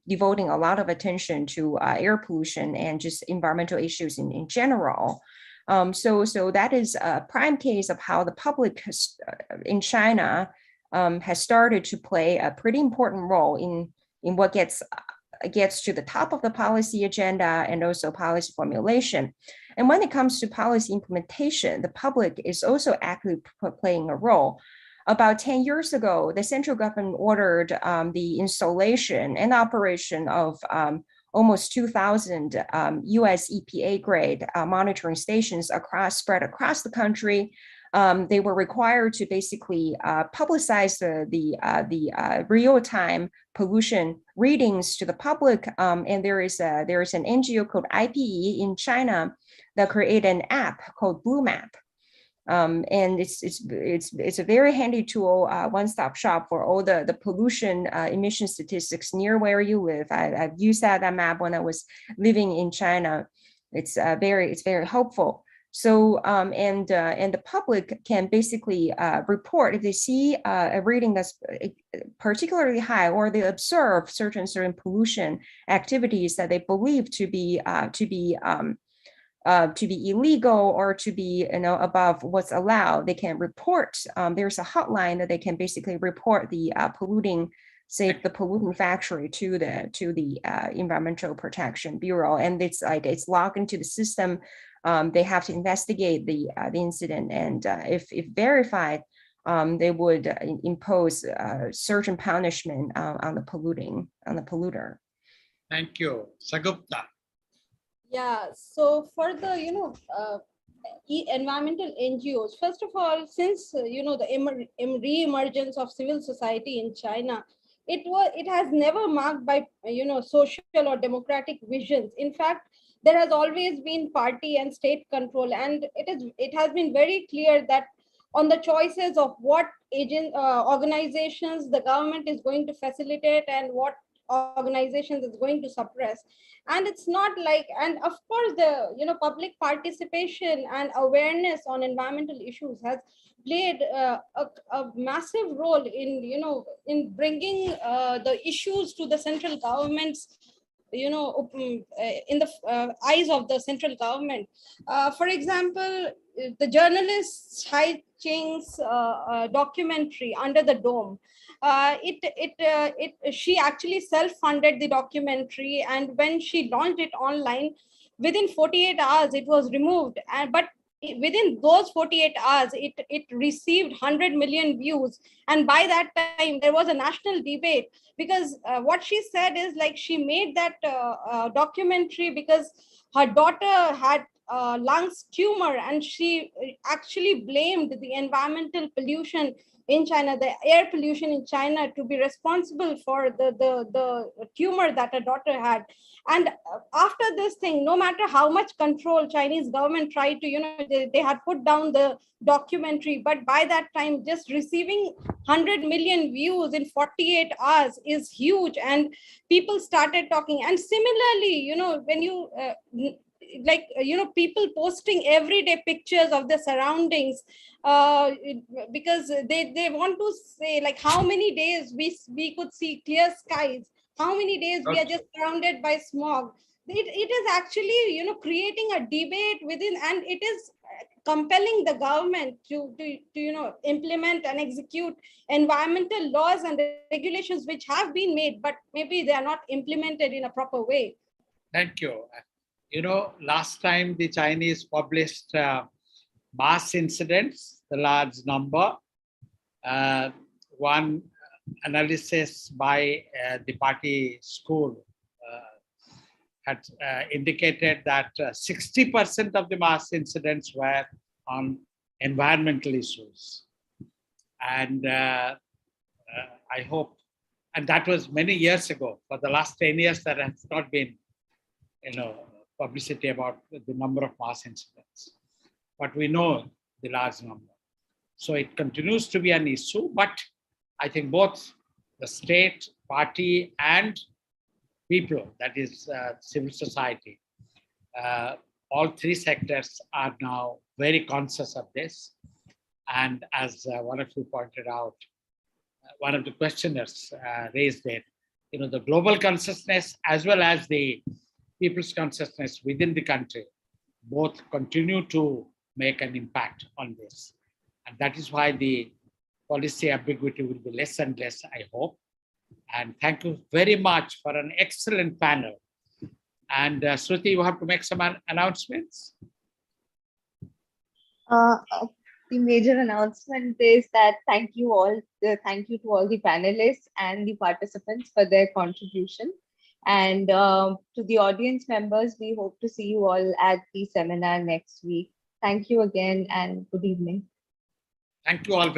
Speaker 5: devoting a lot of attention to air pollution and just environmental issues in general. So that is a prime case of how the public in China has started to play a pretty important role in what gets to the top of the policy agenda and also policy formulation. And when it comes to policy implementation, the public is also actively playing a role. About 10 years ago, the central government ordered the installation and operation of almost 2,000 US EPA grade monitoring stations spread across the country. They were required to basically publicize the real-time pollution readings to the public. And there is an NGO called IPE in China that created an app called Blue Map. And it's a very handy tool, one-stop shop for all the pollution emission statistics near where you live. I've used that map when I was living in China. It's very helpful. So and the public can basically report if they see a reading that's particularly high, or they observe certain pollution activities that they believe to be illegal or to be above what's allowed. They can report. There's a hotline that they can basically report the polluting factory to the Environmental Protection Bureau, and it's logged into the system. They have to investigate the incident, and if verified, they would impose certain punishment on the polluter.
Speaker 3: Thank you, Sagupta.
Speaker 6: Yeah, so for the environmental NGOs, first of all, since the re-emergence of civil society in China, it has never marked by social or democratic visions. In fact, there has always been party and state control, and it has been very clear that on the choices of what organizations the government is going to facilitate and what organizations is going to suppress. And it's not like, and of course the public participation and awareness on environmental issues has played a massive role in bringing the issues to the central government's in the eyes of the central government. For example, the journalist Hai Ching's documentary Under the Dome, she actually self-funded the documentary, and when she launched it online, within 48 hours, it was removed. But within those 48 hours, it received 100 million views. And by that time, there was a national debate, because what she said is like she made that documentary because her daughter had lungs tumor, and she actually blamed the environmental pollution in China, the air pollution in China, to be responsible for the tumor that her daughter had. And after this thing, no matter how much control Chinese government tried to, they had put down the documentary, but by that time, just receiving 100 million views in 48 hours is huge, and people started talking. And similarly, when you people posting everyday pictures of the surroundings, because they want to say like how many days we could see clear skies, how many days we are just surrounded by smog. It is actually creating a debate within, and it is compelling the government to implement and execute environmental laws and regulations which have been made, but maybe they are not implemented in a proper way.
Speaker 3: Thank you. Last time the Chinese published mass incidents, the large number, one analysis by the party school had indicated that 60% of the mass incidents were on environmental issues. And I hope, and that was many years ago. For the last 10 years, there has not been, publicity about the number of mass incidents. But we know the large number. So it continues to be an issue, but I think both the state, party, and people, that is civil society, all three sectors are now very conscious of this. And as one of you pointed out, one of the questioners raised it, the global consciousness as well as the people's consciousness within the country both continue to make an impact on this. And that is why the policy ambiguity will be less and less, I hope. And thank you very much for an excellent panel. And Shruti, you have to make some announcements.
Speaker 2: The major announcement is that thank you to all the panelists and the participants for their contribution. And to the audience members, we hope to see you all at the seminar next week. Thank you again and good evening.
Speaker 3: Thank you all.